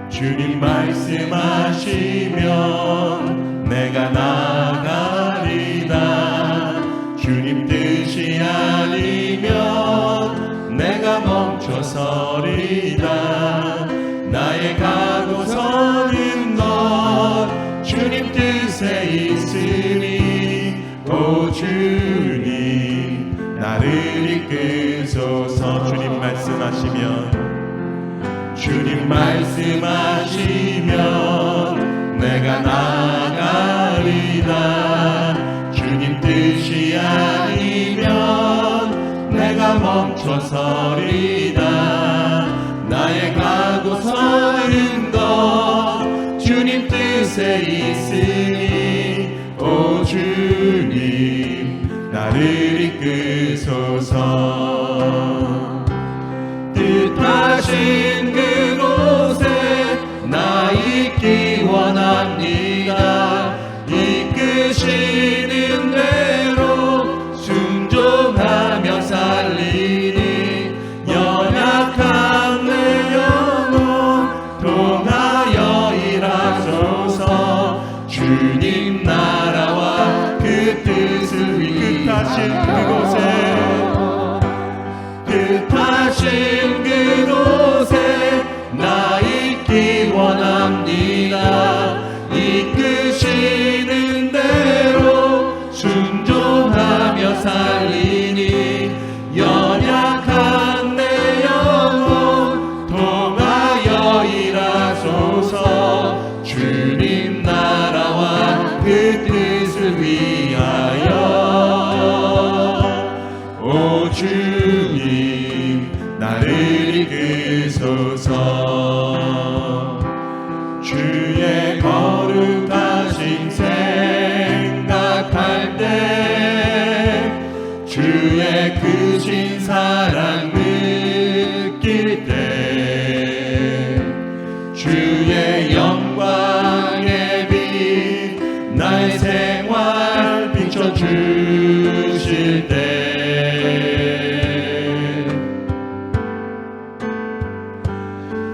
주님 말씀하시면 내가 나가리다. 주님 뜻이 아니면 내가 멈춰서리다. 나의 가고서는 너 주님 뜻에 있으니 오 주님 나를 이끄소서. 주님 말씀하시면 내가 나가리다. 주님 뜻이 아니면 내가 멈춰서리다. 나의 가고서는 너 주님 뜻에 있으니 오 주님 나를 이끄소서. 뜻하신 그곳에 나 있기 원합니다. 이끄시는 대로 순종하며 살리니 연약한 내 영혼 통하여 일하소서. 주님 나라와 그 뜻을 위하여 뜻하신 그곳에 나 있기 원합니다. 이끄시는 대로 순종하며 살리니 연약한 내 영혼 통하여 일하소서. 주님 나라와 그 뜻을 위하여 오 주님 나를 이끄소서. 주의 거룩하신 생각할 때 주의 크신 사랑 느낄 때 주의 영광의 빛 나의 생활 비춰주실 때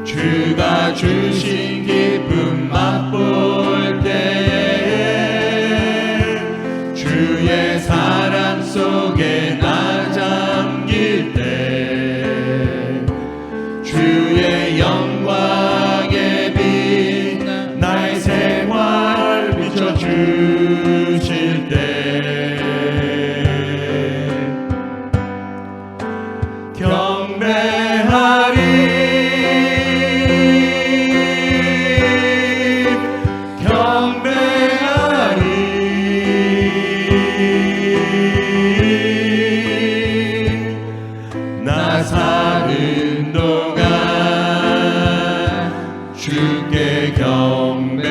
주가 주신 기쁨 맛볼 때에 주의 사랑 속에 나 잠길 때 주의 영광의 빛 나의 생활 비춰주실 때 경배하리 나 사는 동안 주께 경배해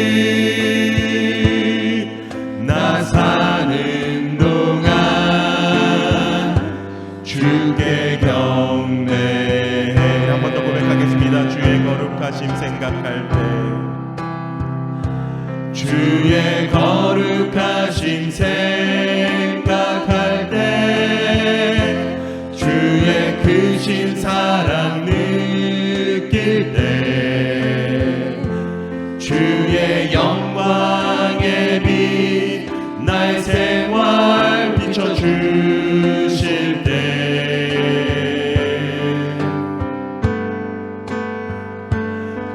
경배하리 나 사는 동안 주께 경배해. 한 번 더 고백하겠습니다. 주의 거룩하심 생각할 때 주의 거룩하심 생각할 때 주의 크신 사랑 느낄 때 주의 영광의 빛 나의 생활 비춰주실 때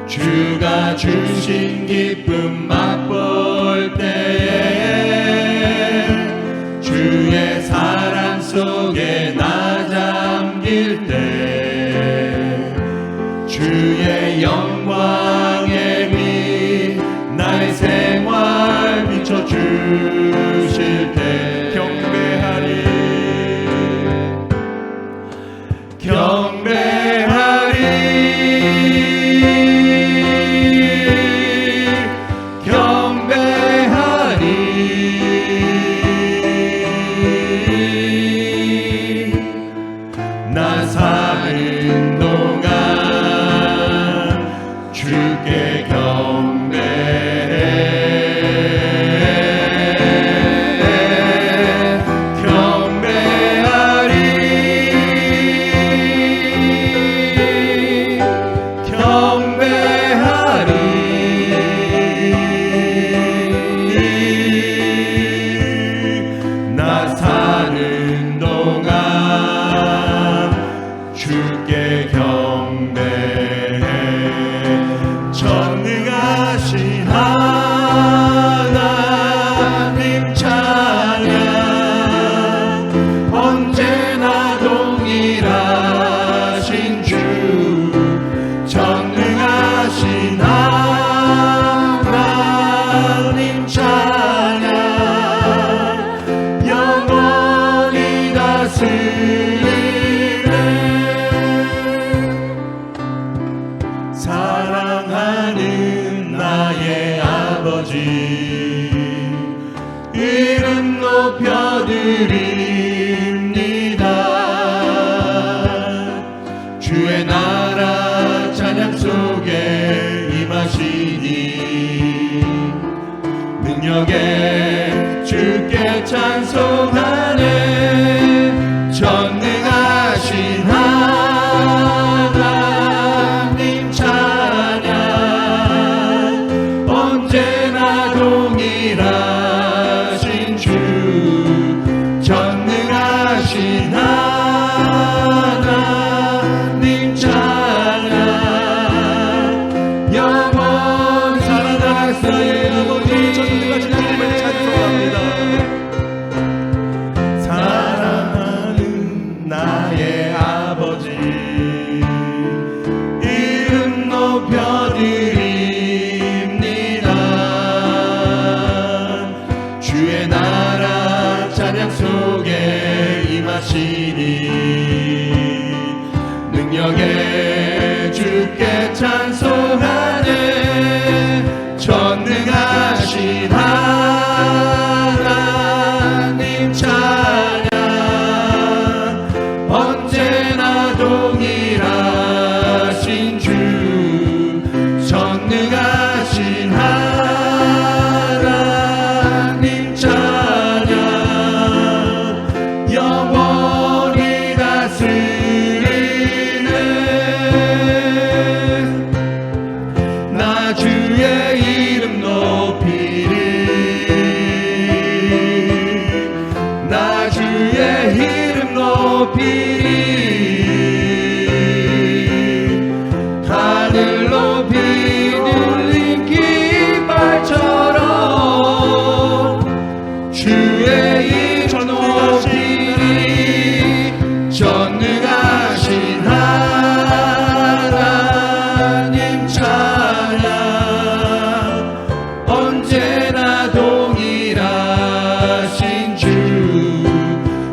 주가 주신 기쁨 맛볼 때에 주의 사랑 속에 나 잠길 때 주의 영광의 빛 나의 생활 비춰주실 때 경배하리 경배하리 나 사는 동안 주께 경배해. 전능하신 하나님 찬양, 언제나 동일하신 주. 전능하신 하나님 찬양, 영원히 다스리네. 사랑하는 나의 아버지, 이름 높여드립니다. 주의 나라 찬양 속에 임하시니 능력에 주께 찬송하네. 전능하신 하나님 찬양, 언제나 동일하신 주. 전능하신 하나님 찬양, 영원히 다스리네. 전능하신 주님을 찬송합니다. 사랑하는 나의 아버지, 이름 높여드립니다. 주의 나라 찬양 속에 임하시니 능력에 주께 찬송하네. 전능하신 하나님 찬양, 언제나 동일하신 주. 전능하신 하나님 찬양, 영원히 다스리네. 나 주의 이름 높이리, 나 주의 이름 높이리. 하늘 높이 들린 깃발처럼 주의 이름 높이리. 전능하신 하나님 찬양, 언제나 동일하신 주.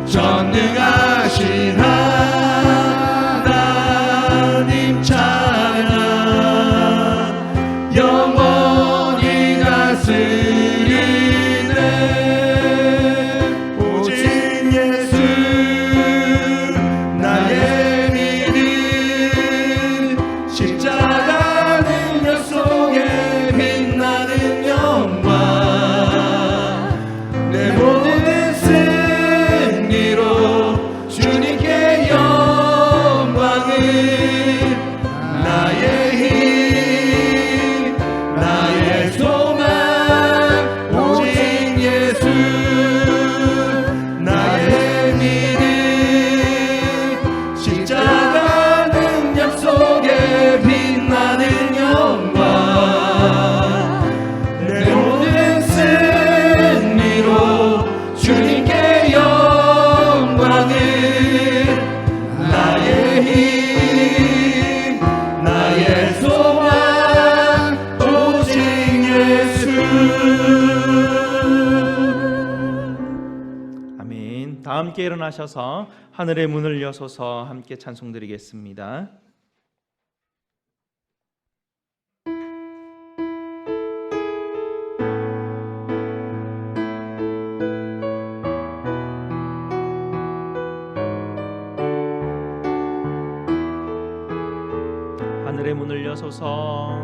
전능하신 하나님 찬양, 영원히 다스리네. 오직 예수 나의 믿음, 십자가 능력 속에 빛나는 영광. 내 모든 승리로 주님께 영광을. 나의 힘, 나의 소망, 오직 예수 나의 믿음, 십자가 능력 속에 빛나는 영광. 내 모든 승리로 주님께 영광을. 나의 힘, 나의 소망, 오직 예수. 아멘. 다 함께 일어나셔서 하늘의 문을 여소서 함께 찬송드리겠습니다. 하늘의 문을 여소서,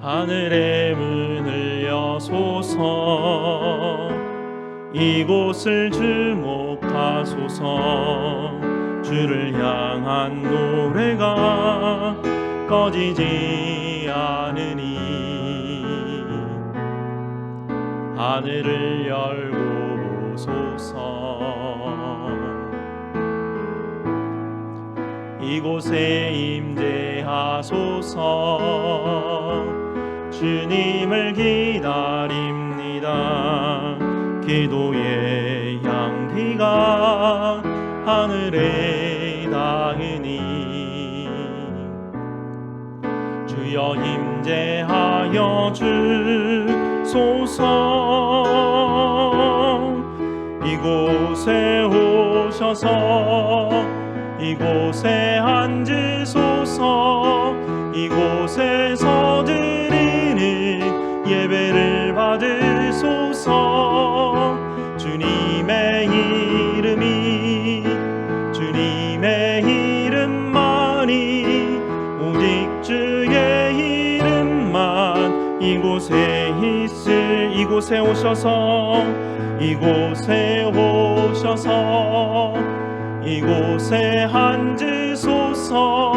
하늘의 문을 여소서. 이곳을 주목하소서. 주를 향한 노래가 꺼지지 않으니 하늘을 열고 보소서. 이곳에 임재하소서. 주님을 기다립니다. 기도의 향기가 하늘에 닿으니 주여 임재하여 주소서. 이곳에 오셔서 이곳에 앉으소서. 이곳에서 드리는 예배를 받으소서. 주님의 이름만이 오직 주의 이름만 이곳에 오셔서 이곳에 앉으소서.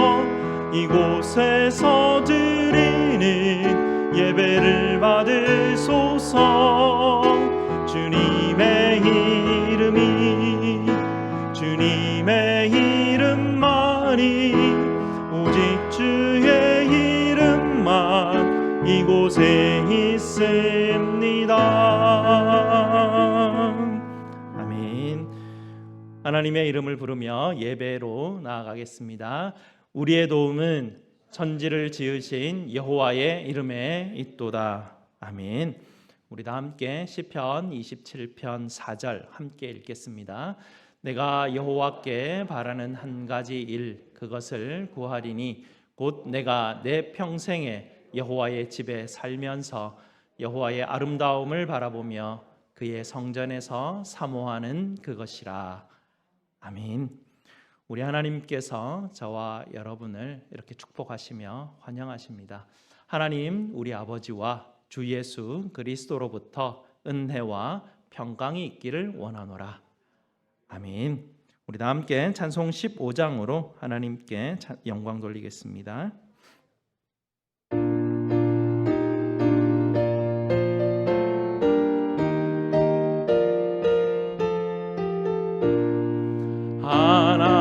이곳에서 드리는 예배를 받으소서. 주님의 이름만이 오직 주의 이름만 이곳에 있습니다. 아멘. 하나님의 이름을 부르며 예배로 나아가겠습니다. 우리의 도움은 천지를 지으신 여호와의 이름에 있도다. 아멘. 우리 다 함께 시편 27편 4절 함께 읽겠습니다. 내가 여호와께 바라는 한 가지 일 그것을 구하리니 곧 내가 내 평생에 여호와의 집에 살면서 여호와의 아름다움을 바라보며 그의 성전에서 사모하는 그것이라. 아멘. 우리 하나님께서 저와 여러분을 이렇게 축복하시며 환영하십니다. 하나님 우리 아버지와 주 예수 그리스도로부터 은혜와 평강이 있기를 원하노라. 아멘. 우리 다 함께 찬송 15장으로 하나님께 영광 돌리겠습니다.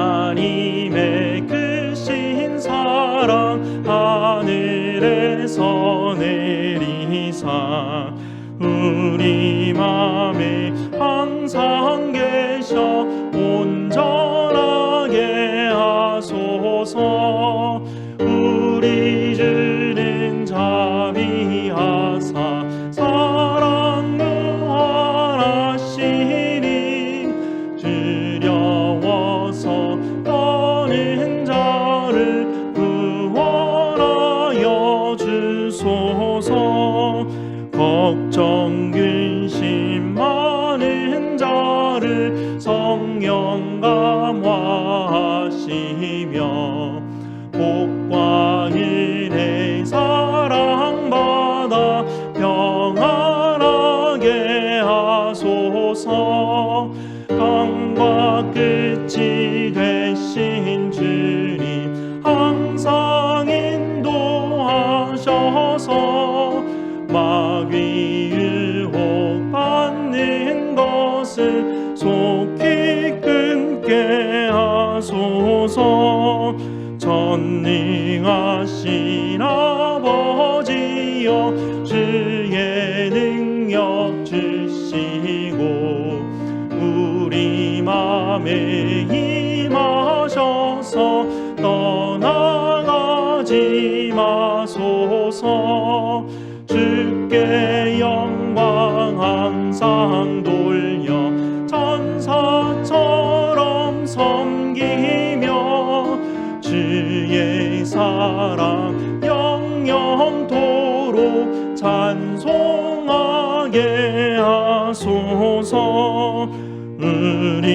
하나님의 크신 사랑 하늘에서 내리사 우리 맘에 항상 계셔 온전하게 하소서. 우리 주는 자비하사 사랑 무한하시니 두려워서 떠는 자를 구원하여 주소서. 걱정 근심 많은 자를 성령 감화하시며 복과 은혜 사랑받아 평안하게 하소서. 강과 끝이 되신 주님 항상 인도하셔서 마귀 유혹 받는 것을 속히 끊게 하소서. 전능하신 아버지여 주의 능력 주시고 우리 맘에 임하셔서 떠나가지 마소서. 주께 영광 항상 돌려 천사처럼 섬기며 주의 사랑 영영토록 찬송하게 하소서. 우리들이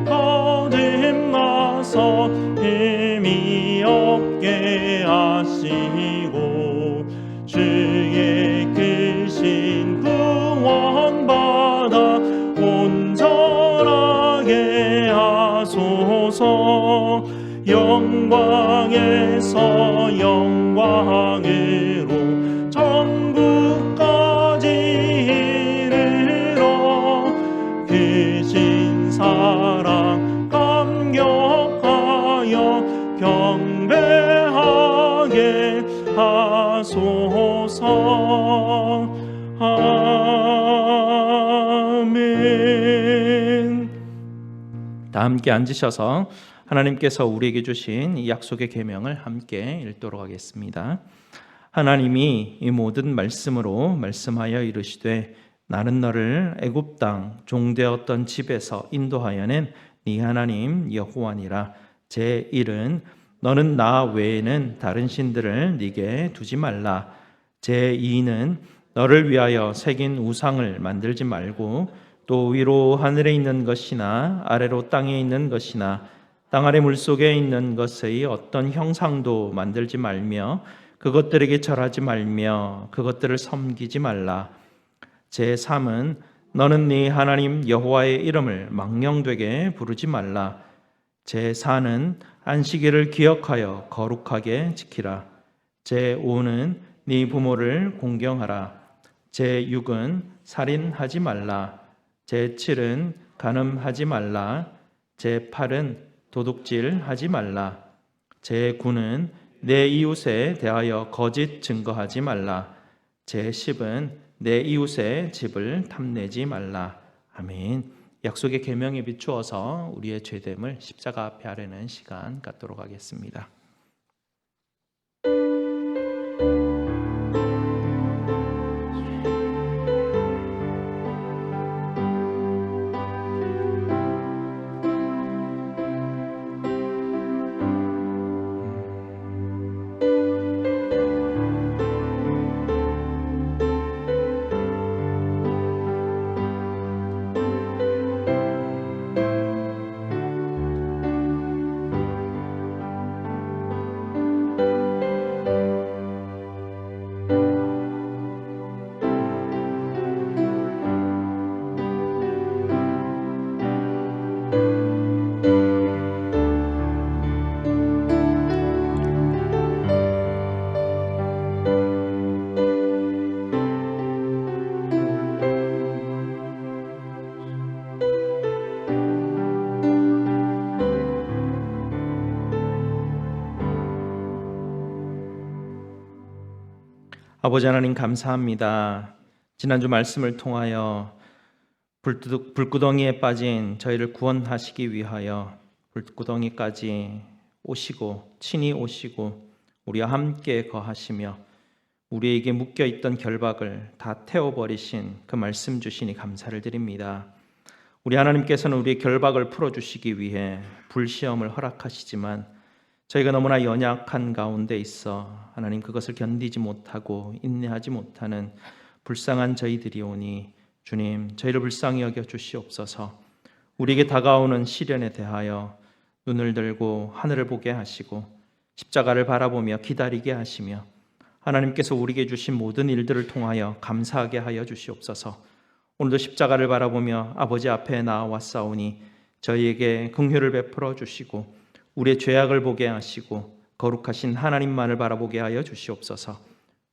거듭나서 힘이 없게 하시고 주의 크신 구원받아 온전하게 하소서. 영광에서 영광으로 천국까지 다 함께 앉으셔서 하나님께서 우리에게 주신 이 약속의 계명을 함께 읽도록 하겠습니다. 하나님이 이 모든 말씀으로 말씀하여 이르시되 나는 너를 애굽 땅 종되었던 집에서 인도하여낸 네 하나님 여호와니라. 제 1은 너는 나 외에는 다른 신들을 네게 두지 말라. 제 2는 너를 위하여 새긴 우상을 만들지 말고 또 위로 하늘에 있는 것이나 아래로 땅에 있는 것이나 땅 아래 물속에 있는 것의 어떤 형상도 만들지 말며 그것들에게 절하지 말며 그것들을 섬기지 말라. 제3은 너는 네 하나님 여호와의 이름을 망령되게 부르지 말라. 제4는 안식일을 기억하여 거룩하게 지키라. 제5는 네 부모를 공경하라. 제6은 살인하지 말라. 제7은 간음하지 말라. 제8은 도둑질하지 말라. 제9는 내 이웃에 대하여 거짓 증거하지 말라. 제10은 내 이웃의 집을 탐내지 말라. 아멘. 약속의 계명에 비추어서 우리의 죄됨을 십자가 앞에 아뢰는 시간 갖도록 하겠습니다. 아버지 하나님 감사합니다. 지난주 말씀을 통하여 불구덩이에 빠진 저희를 구원하시기 위하여 불구덩이까지 오시고 친히 오시고 우리와 함께 거하시며 우리에게 묶여있던 결박을 다 태워버리신 그 말씀 주시니 감사를 드립니다. 우리 하나님께서는 우리의 결박을 풀어주시기 위해 불시험을 허락하시지만 저희가 너무나 연약한 가운데 있어 하나님 그것을 견디지 못하고 인내하지 못하는 불쌍한 저희들이 오니 주님 저희를 불쌍히 여겨 주시옵소서. 우리에게 다가오는 시련에 대하여 눈을 들고 하늘을 보게 하시고 십자가를 바라보며 기다리게 하시며 하나님께서 우리에게 주신 모든 일들을 통하여 감사하게 하여 주시옵소서. 오늘도 십자가를 바라보며 아버지 앞에 나아왔사오니 저희에게 긍휼을 베풀어 주시고 우리의 죄악을 보게 하시고 거룩하신 하나님만을 바라보게 하여 주시옵소서.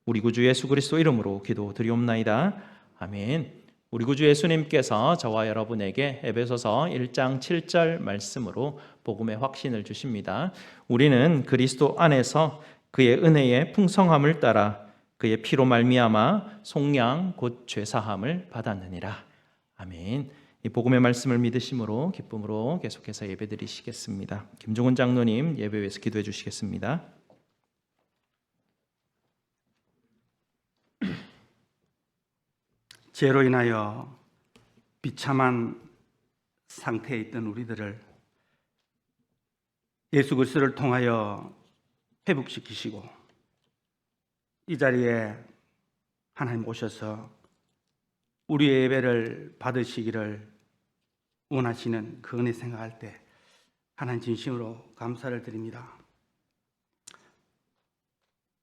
우리 구주 예수 그리스도 이름으로 기도드리옵나이다. 아멘. 우리 구주 예수님께서 저와 여러분에게 에베소서 1장 7절 말씀으로 복음의 확신을 주십니다. 우리는 그리스도 안에서 그의 은혜의 풍성함을 따라 그의 피로 말미암아 속량 곧 죄사함을 받았느니라. 아멘. 이 복음의 말씀을 믿으심으로 기쁨으로 계속해서 예배드리시겠습니다. 김종훈 장로님 예배위에서 기도해 주시겠습니다. 죄로 인하여 비참한 상태에 있던 우리들을 예수 그리스도를 통하여 회복시키시고 이 자리에 하나님 오셔서 우리의 예배를 받으시기를 원하시는 그 은혜 생각할 때 하나님 진심으로 감사를 드립니다.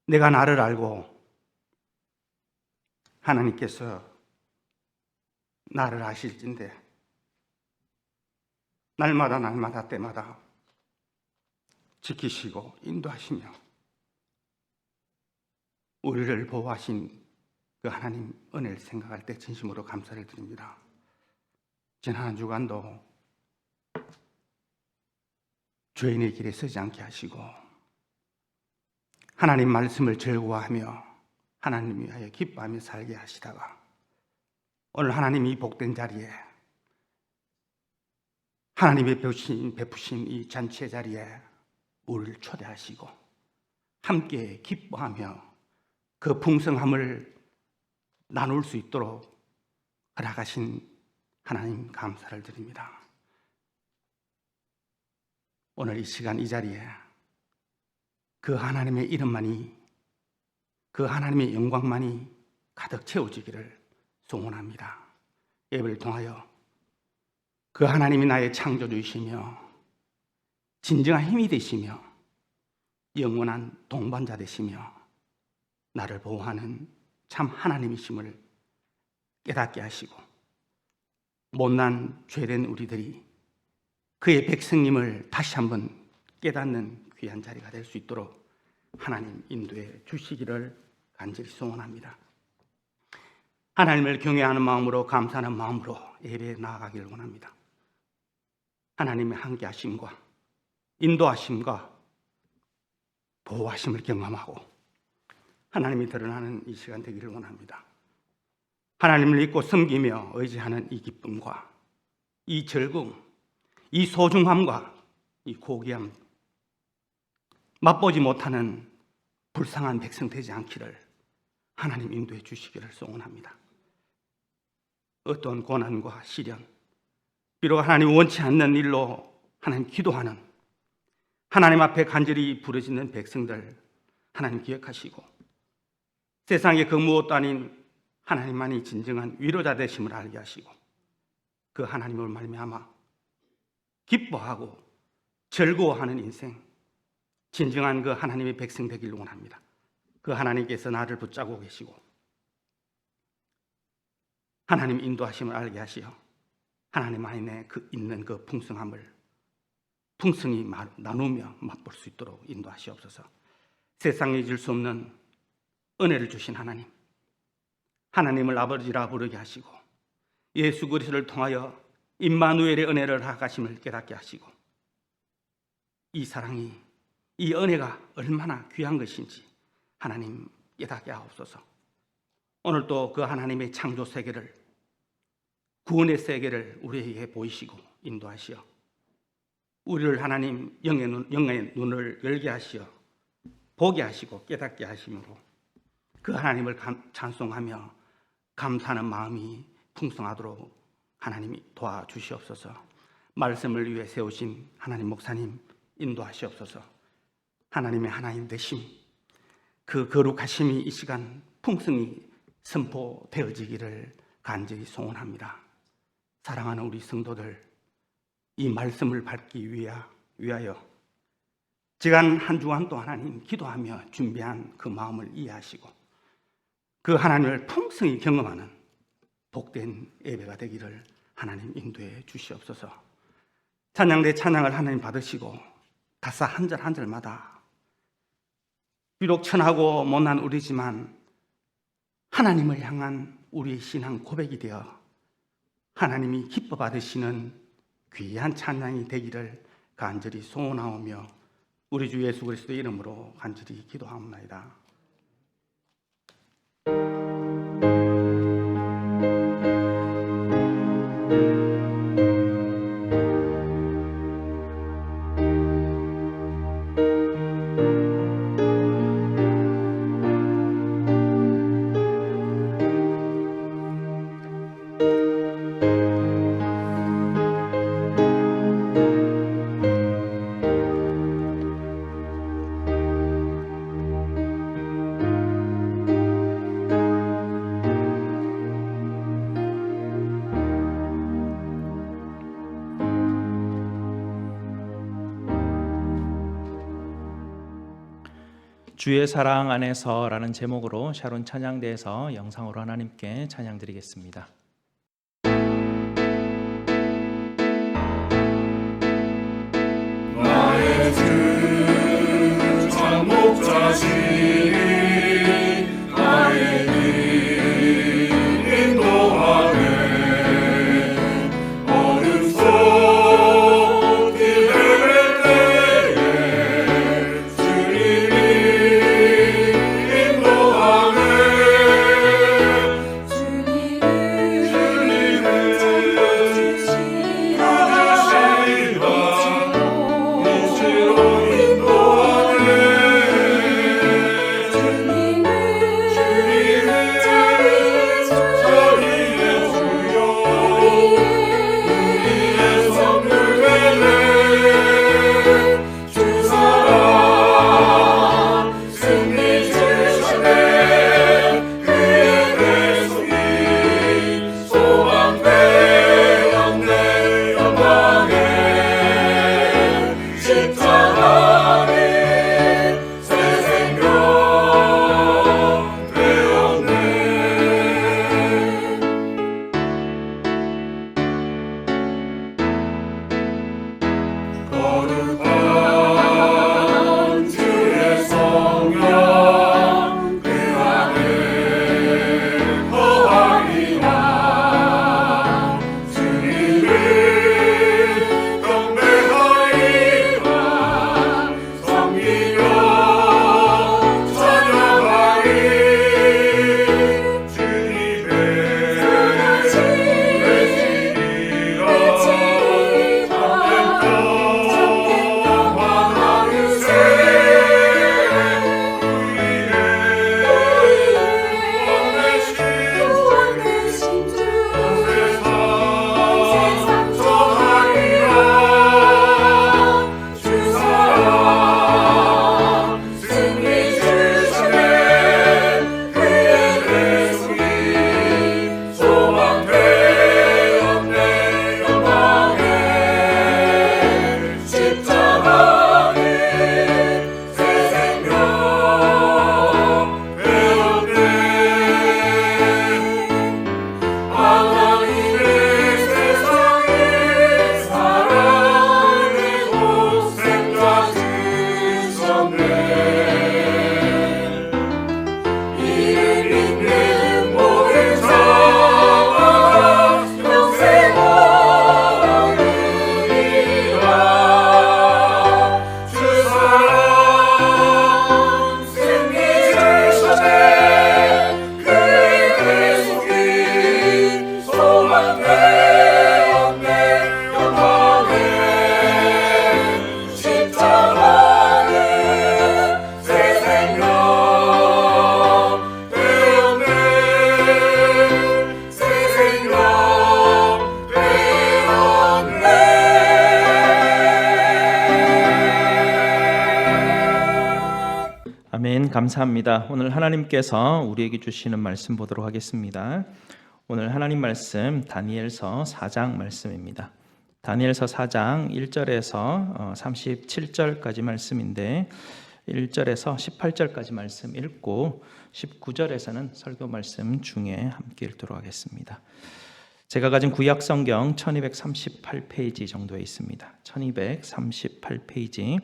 내가 나를 알고 하나님께서 나를 아실진데 날마다 때마다 지키시고 인도하시며 우리를 보호하신 그 하나님 은혜를 생각할 때 진심으로 감사를 드립니다. 지난 한 주간도 죄인의 길에 서지 않게 하시고 하나님 말씀을 즐거워하며 하나님 위하여 기뻐하며 살게 하시다가 오늘 하나님 이 복된 자리에 하나님의 베푸신 이 잔치의 자리에 우리를 초대하시고 함께 기뻐하며 그 풍성함을 나눌 수 있도록 허락하신 하나님 감사를 드립니다. 오늘 이 시간 이 자리에 그 하나님의 이름만이, 그 하나님의 영광만이 가득 채워지기를 소원합니다. 예배를 통하여 그 하나님이 나의 창조주이시며 진정한 힘이 되시며 영원한 동반자 되시며 나를 보호하는 참 하나님이심을 깨닫게 하시고 못난 죄된 우리들이 그의 백성님을 다시 한번 깨닫는 귀한 자리가 될 수 있도록 하나님 인도해 주시기를 간절히 소원합니다. 하나님을 경외하는 마음으로, 감사하는 마음으로 예배에 나아가기를 원합니다. 하나님의 함께하심과 인도하심과 보호하심을 경험하고 하나님이 드러나는 이 시간 되기를 원합니다. 하나님을 믿고 섬기며 의지하는 이 기쁨과 이 즐거움, 이 소중함과 이 고귀함, 맛보지 못하는 불쌍한 백성 되지 않기를 하나님 인도해 주시기를 소원합니다. 어떤 고난과 시련, 비록 하나님 원치 않는 일로 하나님 기도하는, 하나님 앞에 간절히 부르짖는 백성들 하나님 기억하시고 세상에 그 무엇도 아닌 하나님만이 진정한 위로자 되심을 알게 하시고 그 하나님을 말미암아 기뻐하고 즐거워하는 인생, 진정한 그 하나님의 백성 되기를 원합니다. 그 하나님께서 나를 붙잡고 계시고 하나님 인도하심을 알게 하시어 하나님 안에 있는 그 풍성함을 풍성히 나누며 맛볼 수 있도록 인도하시옵소서. 세상에 줄 수 없는 은혜를 주신 하나님, 하나님을 아버지라 부르게 하시고 예수 그리스도를 통하여 임마누엘의 은혜를 허락하심을 깨닫게 하시고 이 사랑이, 이 은혜가 얼마나 귀한 것인지 하나님 깨닫게 하옵소서. 오늘도 그 하나님의 창조 세계를, 구원의 세계를 우리에게 보이시고 인도하시어 우리를 하나님 영의 눈을 열게 하시어 보게 하시고 깨닫게 하심으로 그 하나님을 찬송하며 감사하는 마음이 풍성하도록 하나님이 도와주시옵소서. 말씀을 위해 세우신 하나님 목사님 인도하시옵소서. 하나님의 하나님 되심, 그 거룩하심이 이 시간 풍성히 선포되어지기를 간절히 소원합니다. 사랑하는 우리 성도들, 이 말씀을 받기 위하여 지난 한 주간 또 하나님 기도하며 준비한 그 마음을 이해하시고 그 하나님을 풍성히 경험하는 복된 예배가 되기를 하나님 인도해 주시옵소서. 찬양대 찬양을 하나님 받으시고 가사 한 절 한 절마다 비록 천하고 못난 우리지만 하나님을 향한 우리의 신앙 고백이 되어 하나님이 기뻐 받으시는 귀한 찬양이 되기를 간절히 소원하오며 우리 주 예수 그리스도의 이름으로 간절히 기도하옵나이다. 주의 사랑 안에서라는 제목으로 샤론 찬양대에서 영상으로 하나님께 찬양드리겠습니다. 나의 주 참목자시니 나의 길 인도하네 어둠 속 길 헤맬 때에 주님이 인도하네 주님이 감사합니다. 오늘 하나님께서 우리에게 주시는 말씀 보도록 하겠습니다. 오늘 하나님 말씀 다니엘서 4장 말씀입니다. 다니엘서 4장 1절에서 37절까지 말씀인데 1절에서 18절까지 말씀 읽고 19절에서는 설교 말씀 중에 함께 읽도록 하겠습니다. 제가 가진 구약 성경 1238페이지 정도에 있습니다. 1238페이지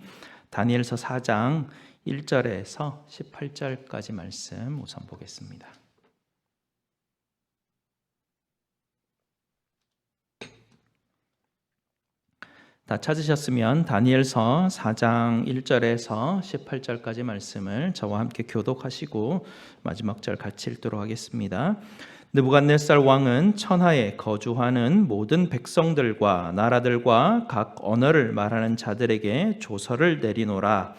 다니엘서 4장 1절에서 18절까지 말씀 우선 보겠습니다. 다 찾으셨으면 다니엘서 4장 1절에서 18절까지 말씀을 저와 함께 교독하시고 마지막 절 같이 읽도록 하겠습니다. 느부갓네살 왕은 천하에 거주하는 모든 백성들과 나라들과 각 언어를 말하는 자들에게 조서를 내리노라.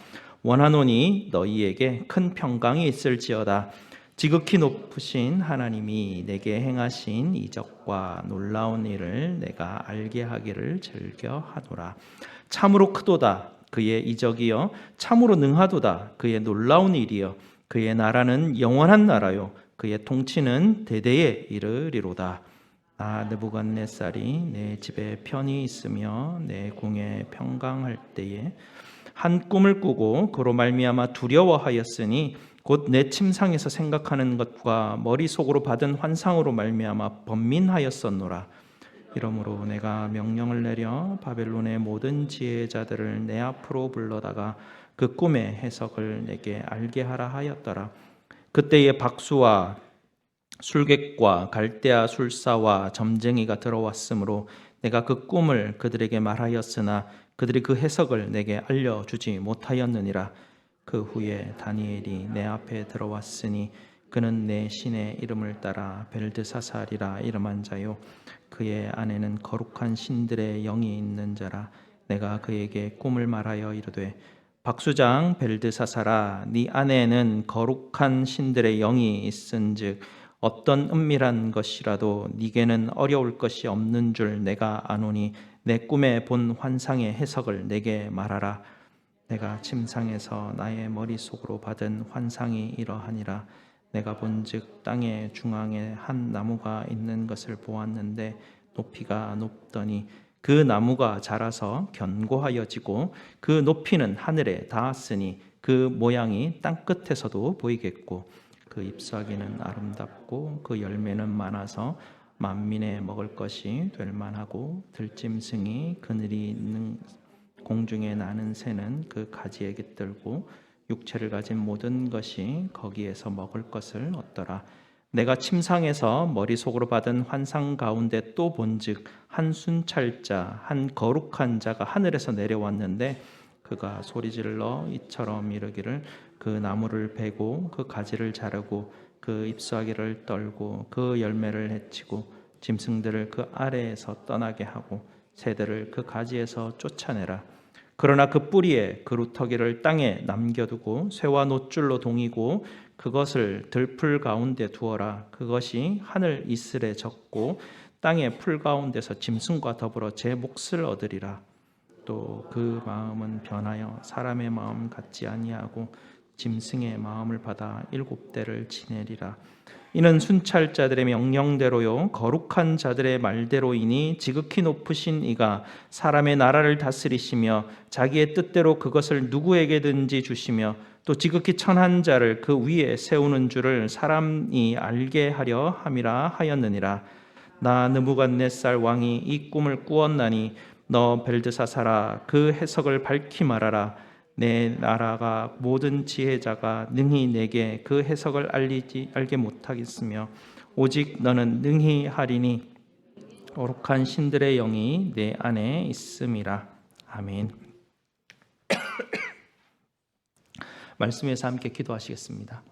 원하노니 너희에게 큰 평강이 있을지어다. 지극히 높으신 하나님이 내게 행하신 이적과 놀라운 일을 내가 알게 하기를 즐겨하노라. 참으로 크도다 그의 이적이여, 참으로 능하도다 그의 놀라운 일이여. 그의 나라는 영원한 나라요, 그의 통치는 대대에 이르리로다. 나 느부갓네살이 내 집에 편히 있으며 내 궁에 평강할 때에 한 꿈을 꾸고 그로 말미암아 두려워하였으니 곧 내 침상에서 생각하는 것과 머릿속으로 받은 환상으로 말미암아 번민하였었노라. 이러므로 내가 명령을 내려 바벨론의 모든 지혜자들을 내 앞으로 불러다가 그 꿈의 해석을 내게 알게 하라 하였더라. 그때에 박수와 술객과 갈대아 술사와 점쟁이가 들어왔으므로 내가 그 꿈을 그들에게 말하였으나 그들이 그 해석을 내게 알려주지 못하였느니라. 그 후에 다니엘이 내 앞에 들어왔으니 그는 내 신의 이름을 따라 벨드사살이라 이름한 자요, 그의 안에는 거룩한 신들의 영이 있는 자라. 내가 그에게 꿈을 말하여 이르되, 박수장 벨드사살아, 네 안에는 거룩한 신들의 영이 있은즉 어떤 은밀한 것이라도 네게는 어려울 것이 없는 줄 내가 아노니 내 꿈에 본 환상의 해석을 내게 말하라. 내가 침상에서 나의 머릿속으로 받은 환상이 이러하니라. 내가 본즉 땅의 중앙에 한 나무가 있는 것을 보았는데 높이가 높더니 그 나무가 자라서 견고하여지고 그 높이는 하늘에 닿았으니 그 모양이 땅 끝에서도 보이겠고 그 잎사귀는 아름답고 그 열매는 많아서 만민에 먹을 것이 될 만하고 들짐승이 그늘이 있는 공중에 나는 새는 그 가지에 깃들고 육체를 가진 모든 것이 거기에서 먹을 것을 얻더라. 내가 침상에서 머릿속으로 받은 환상 가운데 또 본즉 한 순찰자 한 거룩한 자가 하늘에서 내려왔는데 그가 소리질러 이처럼 이르기를, 그 나무를 베고 그 가지를 자르고 그 잎사귀를 떨고 그 열매를 해치고 짐승들을 그 아래에서 떠나게 하고 새들을 그 가지에서 쫓아내라. 그러나 그 뿌리에 그루터기를 땅에 남겨두고 쇠와 놋줄로 동이고 그것을 들풀 가운데 두어라. 그것이 하늘 이슬에 젖고 땅의 풀 가운데서 짐승과 더불어 제 몫을 얻으리라. 또 그 마음은 변하여 사람의 마음 같지 아니하고 짐승의 마음을 받아 7대를 지내리라. 이는 순찰자들의 명령대로요 거룩한 자들의 말대로이니 지극히 높으신 이가 사람의 나라를 다스리시며 자기의 뜻대로 그것을 누구에게든지 주시며 또 지극히 천한 자를 그 위에 세우는 줄을 사람이 알게 하려 함이라 하였느니라. 나 느부갓네살 왕이 이 꿈을 꾸었나니 너 벨드사살아, 그 해석을 밝히 말하라. 내 나라가 모든 지혜자가 능히 내게 그 해석을 알게 못하겠으며 오직 너는 능히 하리니 거룩한 신들의 영이 내 안에 있음이라. 아멘. 말씀에서 함께 기도하시겠습니다.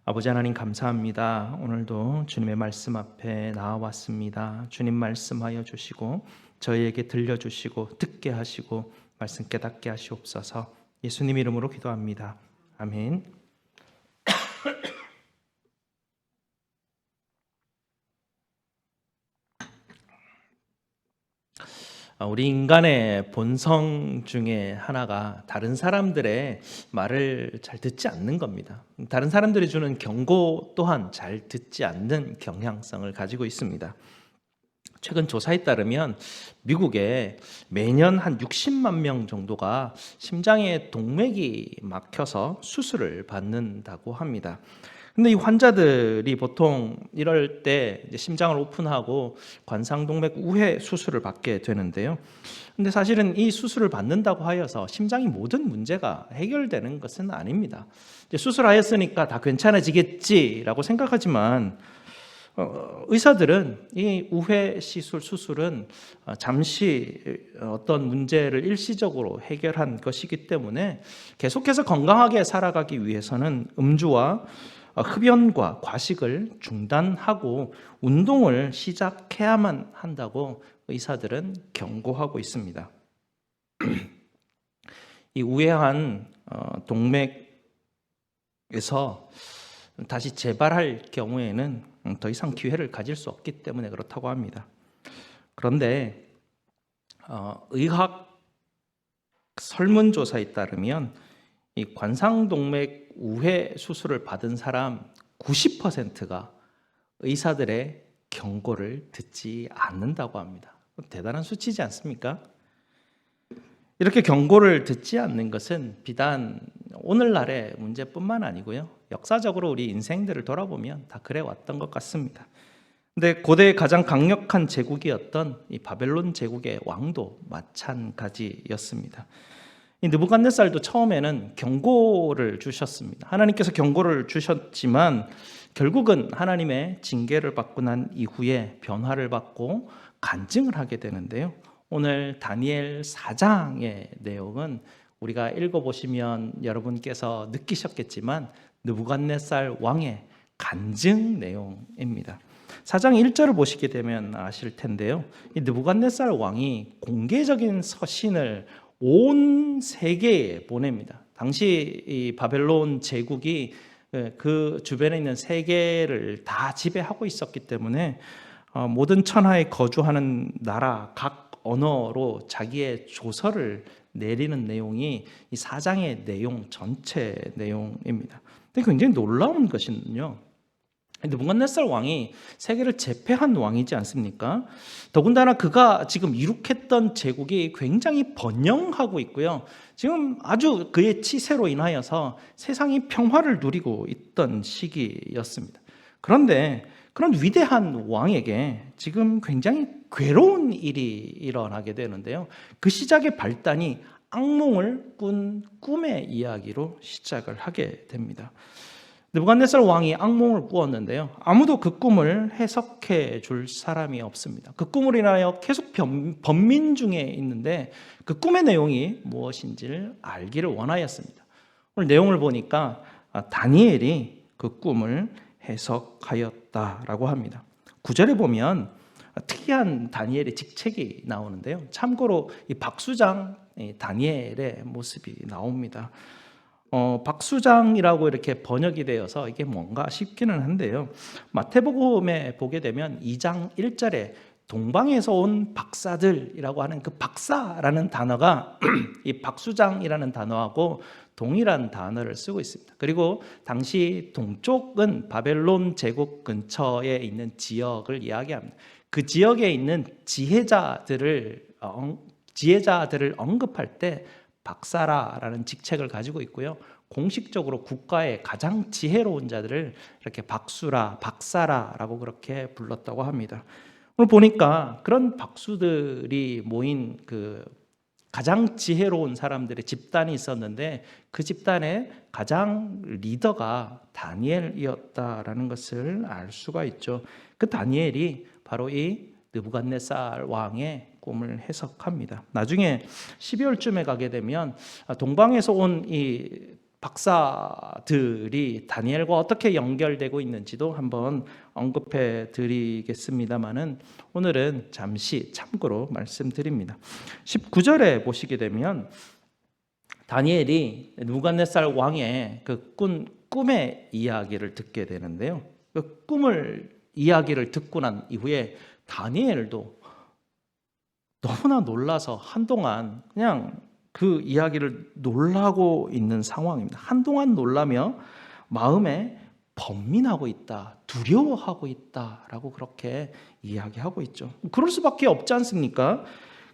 아버지 하나님 감사합니다. 오늘도 주님의 말씀 앞에 나와왔습니다. 주님 말씀하여 주시고 저희에게 들려주시고 듣게 하시고 말씀 깨닫게 하시옵소서. 예수님 이름으로 기도합니다. 아멘. 우리 인간의 본성 중에 하나가 다른 사람들의 말을 잘 듣지 않는 겁니다. 다른 사람들이 주는 경고 또한 잘 듣지 않는 경향성을 가지고 있습니다. 최근 조사에 따르면 미국에 매년 한 60만 명 정도가 심장에 동맥이 막혀서 수술을 받는다고 합니다. 근데 이 환자들이 보통 이럴 때 이제 심장을 오픈하고 관상동맥 우회 수술을 받게 되는데요. 근데 사실은 이 수술을 받는다고 하여서 심장이 모든 문제가 해결되는 것은 아닙니다. 이제 수술하였으니까 다 괜찮아지겠지라고 생각하지만 의사들은 이 우회 시술 수술은 잠시 어떤 문제를 일시적으로 해결한 것이기 때문에 계속해서 건강하게 살아가기 위해서는 음주와 흡연과 과식을 중단하고 운동을 시작해야만 한다고 의사들은 경고하고 있습니다. 이 우회한 동맥에서 다시 재발할 경우에는 더 이상 기회를 가질 수 없기 때문에 그렇다고 합니다. 그런데 의학 설문조사에 따르면 이 관상동맥 우회 수술을 받은 사람 90%가 의사들의 경고를 듣지 않는다고 합니다. 대단한 수치지 않습니까? 이렇게 경고를 듣지 않는 것은 비단 오늘날의 문제뿐만 아니고요. 역사적으로 우리 인생들을 돌아보면 다 그래 왔던 것 같습니다. 근데 고대의 가장 강력한 제국이었던 이 바벨론 제국의 왕도 마찬가지였습니다. 이 느부갓네살도 처음에는 경고를 주셨습니다. 하나님께서 경고를 주셨지만 결국은 하나님의 징계를 받고 난 이후에 변화를 받고 간증을 하게 되는데요. 오늘 다니엘 4장의 내용은 우리가 읽어보시면 여러분께서 느끼셨겠지만 느부갓네살 왕의 간증 내용입니다. 4장 1절을 보시게 되면 아실 텐데요. 이 느부갓네살 왕이 공개적인 서신을 온 세계에 보냅니다. 당시 이 바벨론 제국이 그 주변에 있는 세계를 다 지배하고 있었기 때문에 모든 천하에 거주하는 나라 각 언어로 자기의 조서를 내리는 내용이 이 4장의 내용 전체 내용입니다. 근데 굉장히 놀라운 것은요. 느부갓네살 왕이 세계를 제패한 왕이지 않습니까? 더군다나 그가 지금 이룩했던 제국이 굉장히 번영하고 있고요. 지금 아주 그의 치세로 인하여서 세상이 평화를 누리고 있던 시기였습니다. 그런데 그런 위대한 왕에게 지금 굉장히 괴로운 일이 일어나게 되는데요. 그 시작의 발단이 악몽을 꾼 꿈의 이야기로 시작을 하게 됩니다. 느부갓네살 왕이 악몽을 꾸었는데요. 아무도 그 꿈을 해석해 줄 사람이 없습니다. 그 꿈을 인하여 계속 번민 중에 있는데 그 꿈의 내용이 무엇인지를 알기를 원하였습니다. 오늘 내용을 보니까 다니엘이 그 꿈을 해석하였다라고 합니다. 9절에 보면 특이한 다니엘의 직책이 나오는데요. 참고로 이 박수장 다니엘의 모습이 나옵니다. 박수장이라고 이렇게 번역이 되어서 이게 뭔가 싶기는 한데요. 마태복음에 보게 되면 2장 1절에 동방에서 온 박사들이라고 하는 그 박사라는 단어가 이 박수장이라는 단어하고 동일한 단어를 쓰고 있습니다. 그리고 당시 동쪽은 바벨론 제국 근처에 있는 지역을 이야기합니다. 그 지역에 있는 지혜자들을 언급할 때 박사라라는 직책을 가지고 있고요. 공식적으로 국가의 가장 지혜로운 자들을 이렇게 박사라라고 그렇게 불렀다고 합니다. 오늘 보니까 그런 박수들이 모인 그 가장 지혜로운 사람들의 집단이 있었는데 그 집단의 가장 리더가 다니엘이었다라는 것을 알 수가 있죠. 그 다니엘이 바로 이 느부갓네살 왕의 꿈을 해석합니다. 나중에 12월쯤에 가게 되면 동방에서 온 이 박사들이 다니엘과 어떻게 연결되고 있는지도 한번 언급해 드리겠습니다만은 오늘은 잠시 참고로 말씀드립니다. 19절에 보시게 되면 다니엘이 느부갓네살 왕의 그 꿈의 이야기를 듣게 되는데요. 그 이야기를 듣고 난 이후에 다니엘도 너무나 놀라서 한동안 그냥 그 이야기를 놀라고 있는 상황입니다. 한동안 놀라며 마음에 번민하고 있다, 두려워하고 있다라고 그렇게 이야기하고 있죠. 그럴 수밖에 없지 않습니까?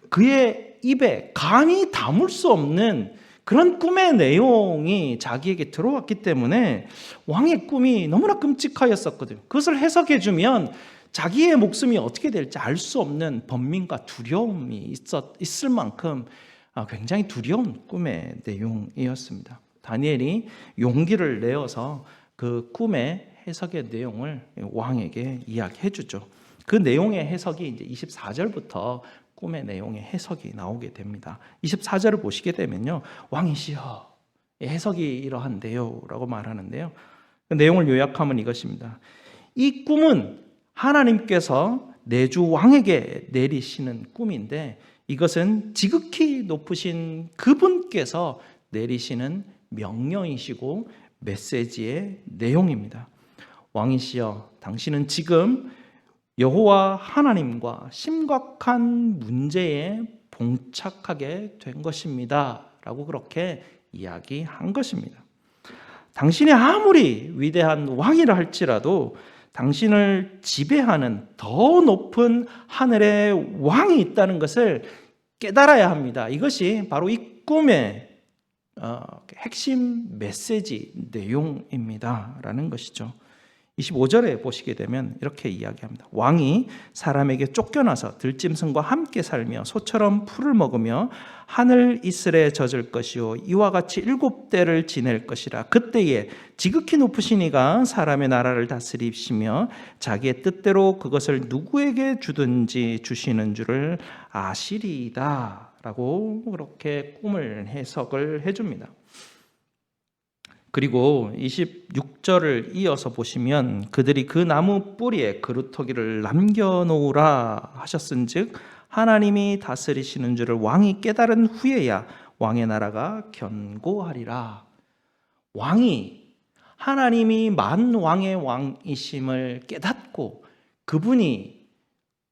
그의 입에 감히 담을 수 없는 그런 꿈의 내용이 자기에게 들어왔기 때문에 왕의 꿈이 너무나 끔찍하였었거든요. 그것을 해석해주면 자기의 목숨이 어떻게 될지 알 수 없는 번민과 두려움이 있을 만큼 굉장히 두려운 꿈의 내용이었습니다. 다니엘이 용기를 내어서 그 꿈의 해석의 내용을 왕에게 이야기해 주죠. 그 내용의 해석이 이제 24절부터 꿈의 내용의 해석이 나오게 됩니다. 24절을 보시게 되면요, 왕이시여, 해석이 이러한데요 라고 말하는데요, 그 내용을 요약하면 이것입니다. 이 꿈은 하나님께서 내주 왕에게 내리시는 꿈인데, 이것은 지극히 높으신 그분께서 내리시는 명령이시고 메시지의 내용입니다. 왕이시여, 당신은 지금 여호와 하나님과 심각한 문제에 봉착하게 된 것입니다 라고 그렇게 이야기한 것입니다. 당신이 아무리 위대한 왕이라 할지라도 당신을 지배하는 더 높은 하늘의 왕이 있다는 것을 깨달아야 합니다. 이것이 바로 이 꿈의 핵심 메시지 내용입니다 라는 것이죠. 25절에 보시게 되면 이렇게 이야기합니다. 왕이 사람에게 쫓겨나서 들짐승과 함께 살며 소처럼 풀을 먹으며 하늘 이슬에 젖을 것이요 이와 같이 7대를 지낼 것이라. 그때에 지극히 높으신 이가 사람의 나라를 다스리시며 자기의 뜻대로 그것을 누구에게 주든지 주시는 줄을 아시리이다 라고 그렇게 꿈을 해석을 해줍니다. 그리고 26절을 이어서 보시면 그들이 그 나무 뿌리에 그루터기를 남겨놓으라 하셨은즉 하나님이 다스리시는 줄을 왕이 깨달은 후에야 왕의 나라가 견고하리라. 왕이 하나님이 만왕의 왕이심을 깨닫고 그분이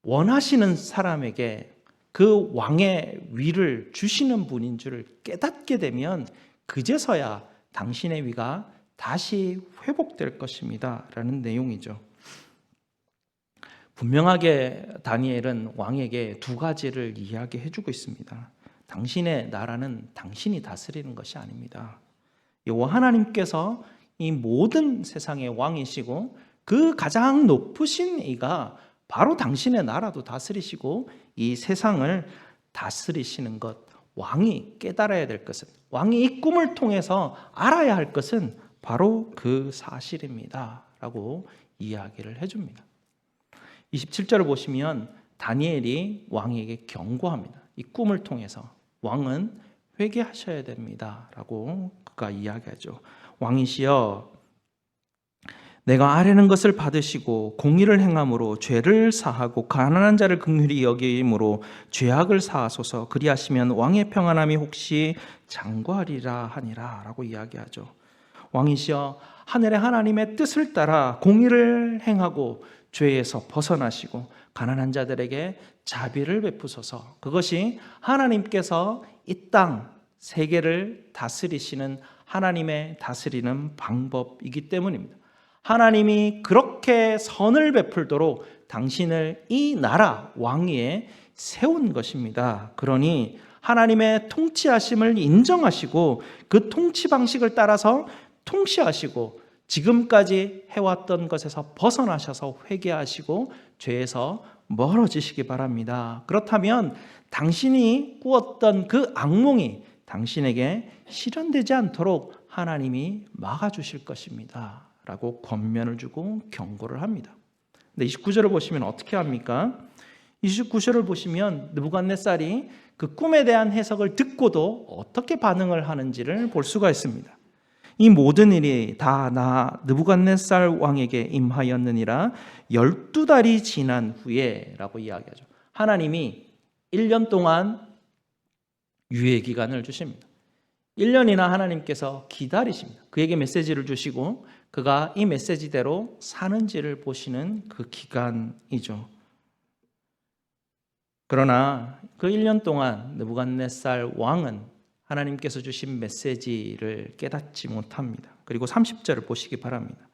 원하시는 사람에게 그 왕의 위를 주시는 분인 줄을 깨닫게 되면 그제서야 당신의 위가 다시 회복될 것입니다 라는 내용이죠. 분명하게 다니엘은 왕에게 두 가지를 이야기해 주고 있습니다. 당신의 나라는 당신이 다스리는 것이 아닙니다. 여호와 하나님께서 이 모든 세상의 왕이시고 그 가장 높으신 이가 바로 당신의 나라도 다스리시고 이 세상을 다스리시는 것, 왕이 깨달아야 될 것은, 왕이 이 꿈을 통해서 알아야 할 것은 바로 그 사실입니다 라고 이야기를 해줍니다. 27절을 보시면 다니엘이 왕에게 경고합니다. 이 꿈을 통해서 왕은 회개하셔야 됩니다 라고 그가 이야기하죠. 왕이시여, 내가 아뢰는 것을 받으시고 공의를 행함으로 죄를 사하고 가난한 자를 긍휼히 여김으로 죄악을 사하소서. 그리하시면 왕의 평안함이 혹시 장구하리라 하니라 라고 이야기하죠. 왕이시여, 하늘의 하나님의 뜻을 따라 공의를 행하고 죄에서 벗어나시고 가난한 자들에게 자비를 베푸소서. 그것이 하나님께서 이 땅 세계를 다스리시는 하나님의 다스리는 방법이기 때문입니다. 하나님이 그렇게 선을 베풀도록 당신을 이 나라 왕위에 세운 것입니다. 그러니 하나님의 통치하심을 인정하시고 그 통치 방식을 따라서 통치하시고 지금까지 해왔던 것에서 벗어나셔서 회개하시고 죄에서 멀어지시기 바랍니다. 그렇다면 당신이 꾸었던 그 악몽이 당신에게 실현되지 않도록 하나님이 막아주실 것입니다 라고 권면을 주고 경고를 합니다. 근데 29절을 보시면 어떻게 합니까? 29절을 보시면 느부갓네살이 그 꿈에 대한 해석을 듣고도 어떻게 반응을 하는지를 볼 수가 있습니다. 이 모든 일이 다 나 느부갓네살 왕에게 임하였느니라 12달이 지난 후에 라고 이야기하죠. 하나님이 1년 동안 유예 기간을 주십니다. 1년이나 하나님께서 기다리십니다. 그에게 메시지를 주시고 그가 이 메시지대로 사는지를 보시는 그 기간이죠. 그러나 그 1년 동안 느부갓네살 왕은 하나님께서 주신 메시지를 깨닫지 못합니다. 그리고 30절을 보시기 바랍니다.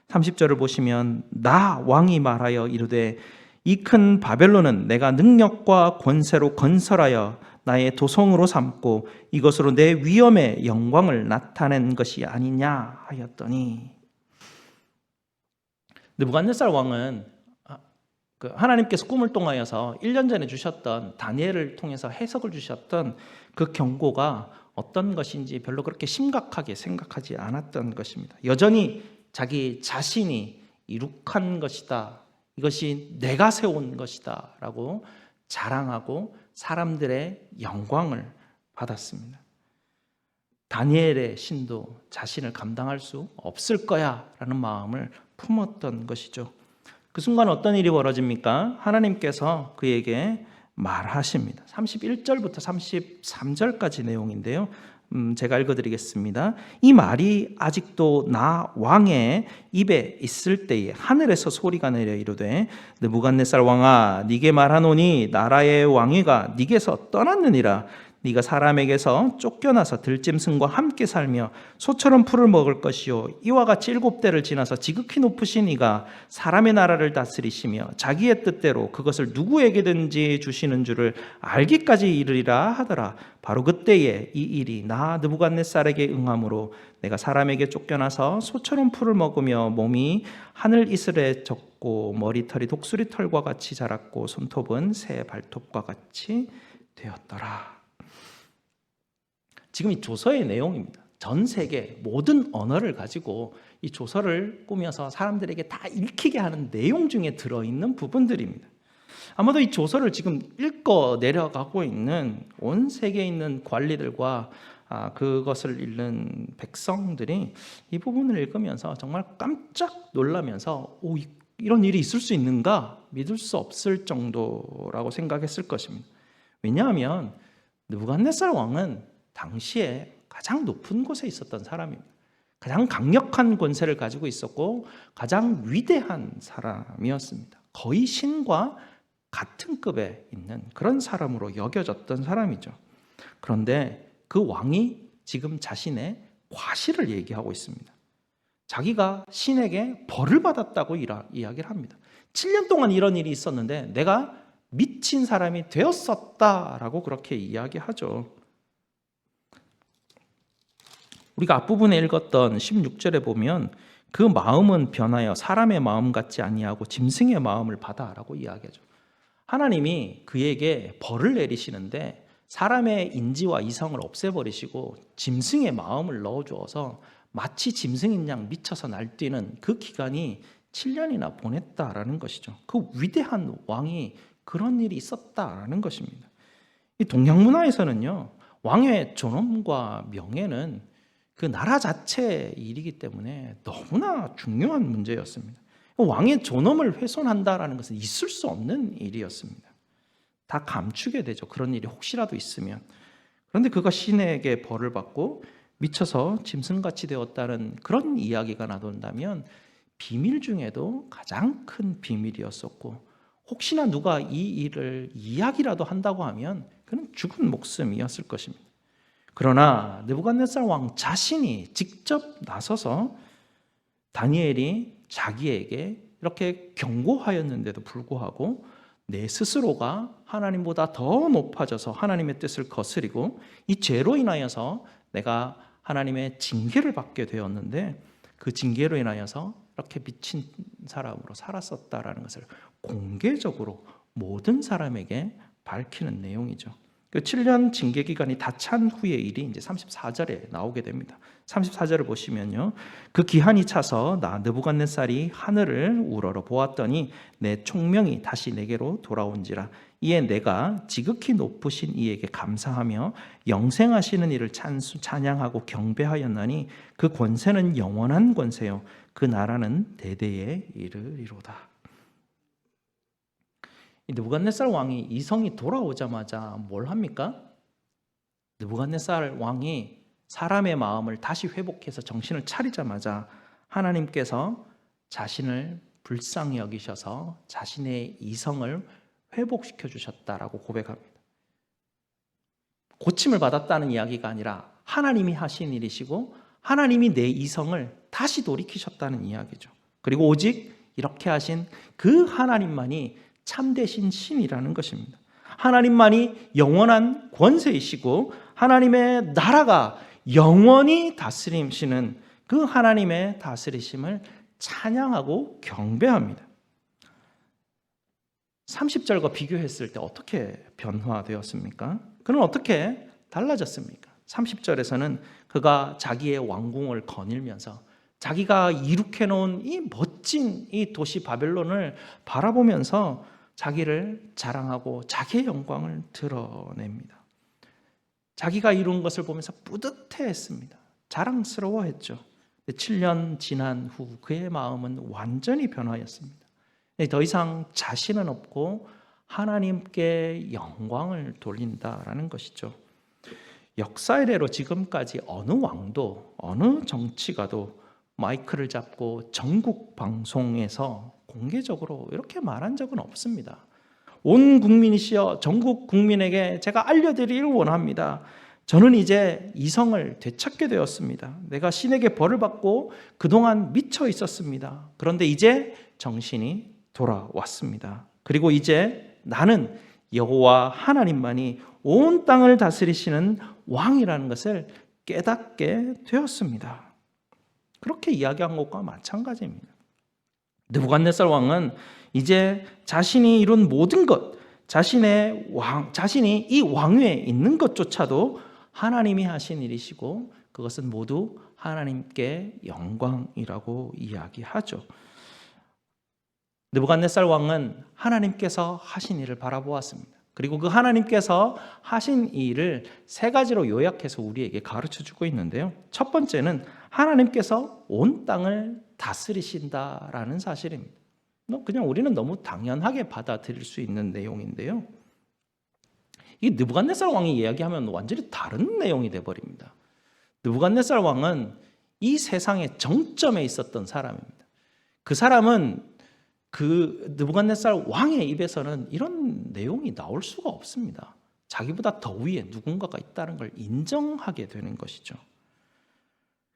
30절을 보시면 나 왕이 말하여 이르되 이 큰 바벨론은 내가 능력과 권세로 건설하여 나의 도성으로 삼고 이것으로 내 위엄의 영광을 나타낸 것이 아니냐 하였더니, 느부갓네살 왕은 하나님께서 꿈을 통하여서 1년 전에 주셨던 다니엘을 통해서 해석을 주셨던 그 경고가 어떤 것인지 별로 그렇게 심각하게 생각하지 않았던 것입니다. 여전히 자기 자신이 이룩한 것이다, 이것이 내가 세운 것이다 라고 자랑하고 사람들의 영광을 받았습니다. 다니엘의 신도 자신을 감당할 수 없을 거야 라는 마음을 품었던 것이죠. 그 순간 어떤 일이 벌어집니까? 하나님께서 그에게 말하십니다. 31절부터 33절까지 내용인데요, 제가 읽어드리겠습니다. 이 말이 아직도 나 왕의 입에 있을 때에 하늘에서 소리가 내려 이르되 느부갓네살 왕아, 네게 말하노니 나라의 왕위가 네게서 떠났느니라. 네가 사람에게서 쫓겨나서 들짐승과 함께 살며 소처럼 풀을 먹을 것이요, 이와 같이 7대를 지나서 지극히 높으신 이가 사람의 나라를 다스리시며 자기의 뜻대로 그것을 누구에게든지 주시는 줄을 알기까지 이르리라 하더라. 바로 그때에 이 일이 나 느부갓네살에게 응함으로 내가 사람에게 쫓겨나서 소처럼 풀을 먹으며 몸이 하늘 이슬에 젖고 머리털이 독수리 털과 같이 자랐고 손톱은 새 발톱과 같이 되었더라. 지금 이 조서의 내용입니다. 전 세계 모든 언어를 가지고 이 조서를 꾸며서 사람들에게 다 읽히게 하는 내용 중에 들어있는 부분들입니다. 아마도 이 조서를 지금 읽어 내려가고 있는 온 세계에 있는 관리들과 그것을 읽는 백성들이 이 부분을 읽으면서 정말 깜짝 놀라면서 이런 일이 있을 수 있는가 믿을 수 없을 정도라고 생각했을 것입니다. 왜냐하면 느부갓네살 왕은 당시에 가장 높은 곳에 있었던 사람입니다. 가장 강력한 권세를 가지고 있었고 가장 위대한 사람이었습니다. 거의 신과 같은 급에 있는 그런 사람으로 여겨졌던 사람이죠. 그런데 그 왕이 지금 자신의 과실을 얘기하고 있습니다. 자기가 신에게 벌을 받았다고 이야기를 합니다. 7년 동안 이런 일이 있었는데 내가 미친 사람이 되었었다라고 그렇게 이야기하죠. 우리가 앞부분에 읽었던 16절에 보면 그 마음은 변하여 사람의 마음 같지 아니하고 짐승의 마음을 받아라고 이야기하죠. 하나님이 그에게 벌을 내리시는데 사람의 인지와 이성을 없애버리시고 짐승의 마음을 넣어주어서 마치 짐승인 양 미쳐서 날뛰는 그 기간이 7년이나 보냈다라는 것이죠. 그 위대한 왕이 그런 일이 있었다라는 것입니다. 이 동양 문화에서는요, 왕의 존엄과 명예는 그 나라 자체의 일이기 때문에 너무나 중요한 문제였습니다. 왕의 존엄을 훼손한다라는 것은 있을 수 없는 일이었습니다. 다 감추게 되죠. 그런 일이 혹시라도 있으면. 그런데 그가 신에게 벌을 받고 미쳐서 짐승같이 되었다는 그런 이야기가 나돈다면 비밀 중에도 가장 큰 비밀이었었고, 혹시나 누가 이 일을 이야기라도 한다고 하면 그는 죽은 목숨이었을 것입니다. 그러나 느부갓네살 왕 자신이 직접 나서서 다니엘이 자기에게 이렇게 경고하였는데도 불구하고 내 스스로가 하나님보다 더 높아져서 하나님의 뜻을 거스리고 이 죄로 인하여서 내가 하나님의 징계를 받게 되었는데 그 징계로 인하여서 이렇게 미친 사람으로 살았었다라는 것을 공개적으로 모든 사람에게 밝히는 내용이죠. 그 7년 징계 기간이 다 찬 후의 일이 이제 34절에 나오게 됩니다. 34절을 보시면요, 그 기한이 차서 나 느부갓네살이 하늘을 우러러 보았더니 내 총명이 다시 내게로 돌아온지라. 이에 내가 지극히 높으신 이에게 감사하며 영생하시는 이를 찬양하고 경배하였나니 그 권세는 영원한 권세요 그 나라는 대대에 이르리로다. 느부갓네살 왕이 이성이 돌아오자마자 뭘 합니까? 느부갓네살 왕이 사람의 마음을 다시 회복해서 정신을 차리자마자 하나님께서 자신을 불쌍히 여기셔서 자신의 이성을 회복시켜 주셨다라고 고백합니다. 고침을 받았다는 이야기가 아니라 하나님이 하신 일이시고 하나님이 내 이성을 다시 돌이키셨다는 이야기죠. 그리고 오직 이렇게 하신 그 하나님만이 참되신 신이라는 것입니다. 하나님만이 영원한 권세이시고 하나님의 나라가 영원히 다스리시는 그 하나님의 다스리심을 찬양하고 경배합니다. 30절과 비교했을 때 어떻게 변화되었습니까? 그는 어떻게 달라졌습니까? 30절에서는 그가 자기의 왕궁을 거닐면서 자기가 이룩해 놓은 이 멋진 이 도시 바벨론을 바라보면서 자기를 자랑하고 자기의 영광을 드러냅니다. 자기가 이룬 것을 보면서 뿌듯해했습니다. 자랑스러워했죠. 7년 지난 후 그의 마음은 완전히 변화했습니다. 더 이상 자신은 없고 하나님께 영광을 돌린다라는 것이죠. 역사 이래로 지금까지 어느 왕도 어느 정치가도 마이크를 잡고 전국 방송에서 공개적으로 이렇게 말한 적은 없습니다. 온 국민이시여 전국 국민에게 제가 알려드리길 원합니다. 저는 이제 이성을 되찾게 되었습니다. 내가 신에게 벌을 받고 그동안 미쳐 있었습니다. 그런데 이제 정신이 돌아왔습니다. 그리고 이제 나는 여호와 하나님만이 온 땅을 다스리시는 왕이라는 것을 깨닫게 되었습니다. 그렇게 이야기한 것과 마찬가지입니다. 느부갓네살 왕은 이제 자신이 이룬 모든 것, 자신이 이 왕위에 있는 것조차도 하나님이 하신 일이시고 그것은 모두 하나님께 영광이라고 이야기하죠. 느부갓네살 왕은 하나님께서 하신 일을 바라보았습니다. 그리고 그 하나님께서 하신 일을 세 가지로 요약해서 우리에게 가르쳐주고 있는데요. 첫 번째는 하나님께서 온 땅을 다스리신다라는 사실입니다. 그냥 우리는 너무 당연하게 받아들일 수 있는 내용인데요. 이 느부갓네살 왕이 이야기하면 완전히 다른 내용이 되어버립니다. 느부갓네살 왕은 이 세상의 정점에 있었던 사람입니다. 그 사람은 그 느부갓네살 왕의 입에서는 이런 내용이 나올 수가 없습니다. 자기보다 더 위에 누군가가 있다는 걸 인정하게 되는 것이죠.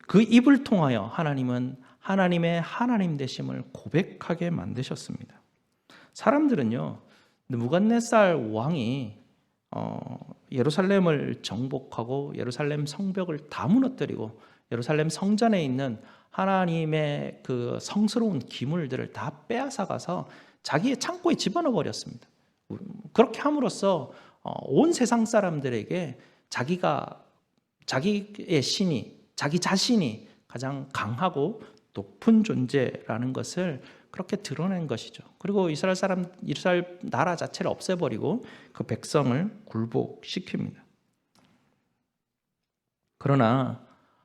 그 입을 통하여 하나님은 하나님의 하나님 되심을 고백하게 만드셨습니다. 사람들은요, 느부갓네살 왕이 예루살렘을 정복하고 예루살렘 성벽을 다 무너뜨리고 예루살렘 성전에 있는 하나님의 그 성스러운 기물들을 다 빼앗아가서 자기의 창고에 집어넣어 버렸습니다. 그렇게 함으로써 온 세상 사람들에게 자기의 신이, 자기 자신이 가장 강하고 높은 존재라는 것을 그렇게 드러낸 것이죠. 그리고 이스라엘 나라 자체를 없애버리고 그 백성을 굴복시킵니다. 그러나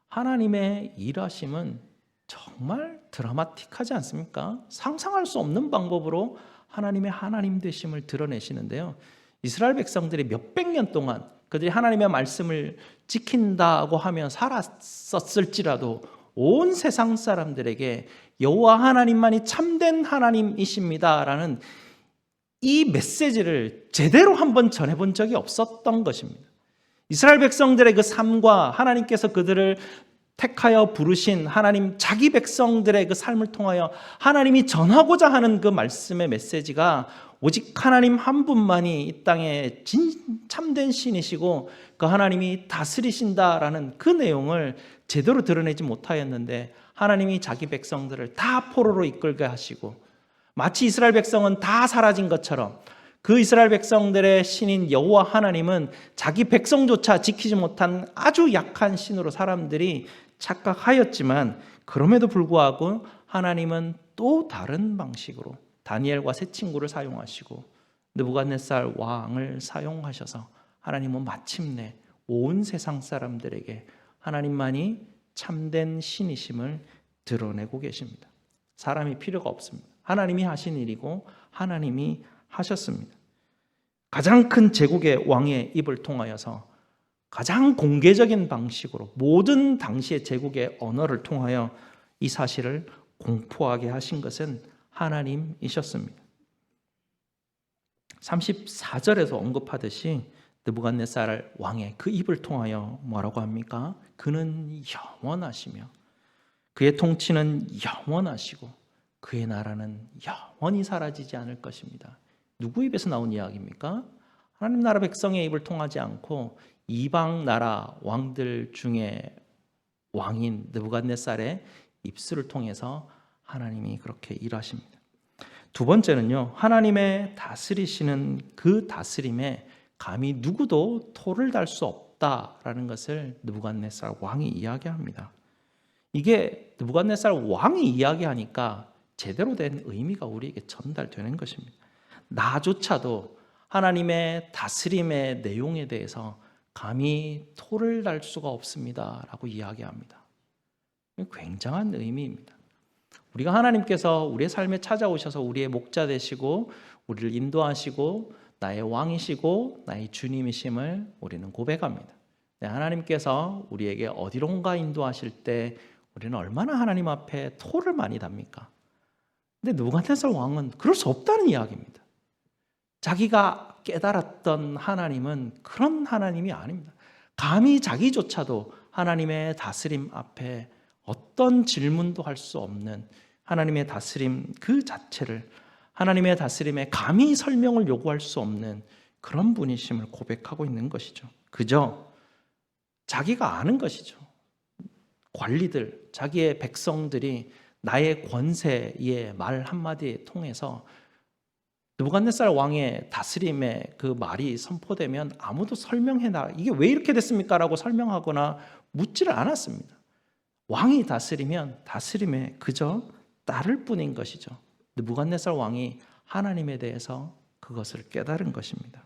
하나님의 일하심은 정말 드라마틱하지 않습니까? 상상할 수 없는 방법으로 하나님의 하나님 되심을 드러내시는데요. 이스라엘 백성들이 몇백 년 동안 그들이 하나님의 말씀을 지킨다고 하며 살았었을지라도 온 세상 사람들에게 여호와 하나님만이 참된 하나님이십니다라는 이 메시지를 제대로 한번 전해본 적이 없었던 것입니다. 이스라엘 백성들의 그 삶과 하나님께서 그들을 택하여 부르신 하나님 자기 백성들의 그 삶을 통하여 하나님이 전하고자 하는 그 말씀의 메시지가 오직 하나님 한 분만이 이 땅에 참된 신이시고 그 하나님이 다스리신다라는 그 내용을 제대로 드러내지 못하였는데 하나님이 자기 백성들을 다 포로로 이끌게 하시고 마치 이스라엘 백성은 다 사라진 것처럼 그 이스라엘 백성들의 신인 여호와 하나님은 자기 백성조차 지키지 못한 아주 약한 신으로 사람들이 착각하였지만 그럼에도 불구하고 하나님은 또 다른 방식으로 다니엘과 세 친구를 사용하시고 느부갓네살 왕을 사용하셔서 하나님은 마침내 온 세상 사람들에게 하나님만이 참된 신이심을 드러내고 계십니다. 사람이 필요가 없습니다. 하나님이 하신 일이고 하나님이 하셨습니다. 가장 큰 제국의 왕의 입을 통하여서 가장 공개적인 방식으로 모든 당시의 제국의 언어를 통하여 이 사실을 공포하게 하신 것은 하나님이셨습니다. 34절에서 언급하듯이 느부갓네살 왕의 그 입을 통하여 뭐라고 합니까? 그는 영원하시며 그의 통치는 영원하시고 그의 나라는 영원히 사라지지 않을 것입니다. 누구 입에서 나온 이야기입니까? 하나님 나라 백성의 입을 통하지 않고 이방 나라 왕들 중에 왕인 느부갓네살의 입술을 통해서 하나님이 그렇게 일하십니다. 두 번째는요, 하나님의 다스리시는 그 다스림에 감히 누구도 토를 달 수 없다라는 것을 느부갓네살 왕이 이야기합니다. 이게 느부갓네살 왕이 이야기하니까 제대로 된 의미가 우리에게 전달되는 것입니다. 나조차도 하나님의 다스림의 내용에 대해서 감히 토를 달 수가 없습니다 라고 이야기합니다. 굉장한 의미입니다. 우리가 하나님께서 우리의 삶에 찾아오셔서 우리의 목자 되시고 우리를 인도하시고 나의 왕이시고 나의 주님이심을 우리는 고백합니다. 하나님께서 우리에게 어디론가 인도하실 때 우리는 얼마나 하나님 앞에 토를 많이 답니까? 근데 느부갓네살 왕은 그럴 수 없다는 이야기입니다. 자기가 깨달았던 하나님은 그런 하나님이 아닙니다. 감히 자기조차도 하나님의 다스림 앞에 어떤 질문도 할 수 없는 하나님의 다스림 그 자체를, 하나님의 다스림에 감히 설명을 요구할 수 없는 그런 분이심을 고백하고 있는 것이죠. 그저 자기가 아는 것이죠. 관리들, 자기의 백성들이 나의 권세의 말 한마디에 통해서 느부갓네살 왕의 다스림의 그 말이 선포되면 아무도 설명해나 이게 왜 이렇게 됐습니까? 라고 설명하거나 묻지를 않았습니다. 왕이 다스리면 다스림에 그저 따를 뿐인 것이죠. 느부갓네살 왕이 하나님에 대해서 그것을 깨달은 것입니다.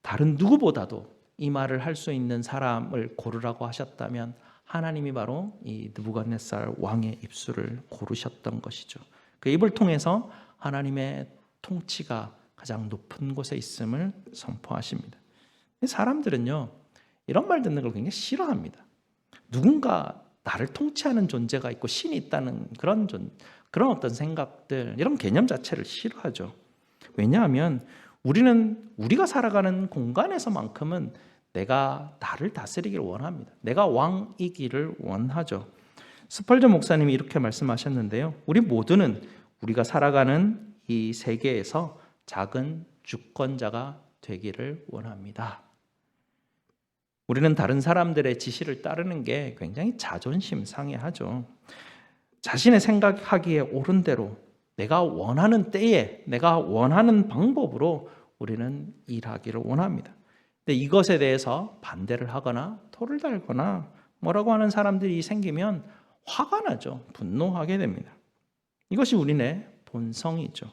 다른 누구보다도 이 말을 할 수 있는 사람을 고르라고 하셨다면 하나님이 바로 이 느부갓네살 왕의 입술을 고르셨던 것이죠. 그 입을 통해서 하나님의 통치가 가장 높은 곳에 있음을 선포하십니다. 사람들은요, 이런 말 듣는 걸 굉장히 싫어합니다. 누군가 나를 통치하는 존재가 있고 신이 있다는 그런 어떤 생각들, 이런 개념 자체를 싫어하죠. 왜냐하면 우리가 살아가는 공간에서만큼은 내가 나를 다스리기를 원합니다. 내가 왕이기를 원하죠. 스펄전 목사님이 이렇게 말씀하셨는데요. 우리 모두는 우리가 살아가는 이 세계에서 작은 주권자가 되기를 원합니다. 우리는 다른 사람들의 지시를 따르는 게 굉장히 자존심 상해하죠. 자신의 생각하기에 옳은 대로 내가 원하는 때에 내가 원하는 방법으로 우리는 일하기를 원합니다. 근데 이것에 대해서 반대를 하거나 토를 달거나 뭐라고 하는 사람들이 생기면 화가 나죠. 분노하게 됩니다. 이것이 우리네 본성이죠.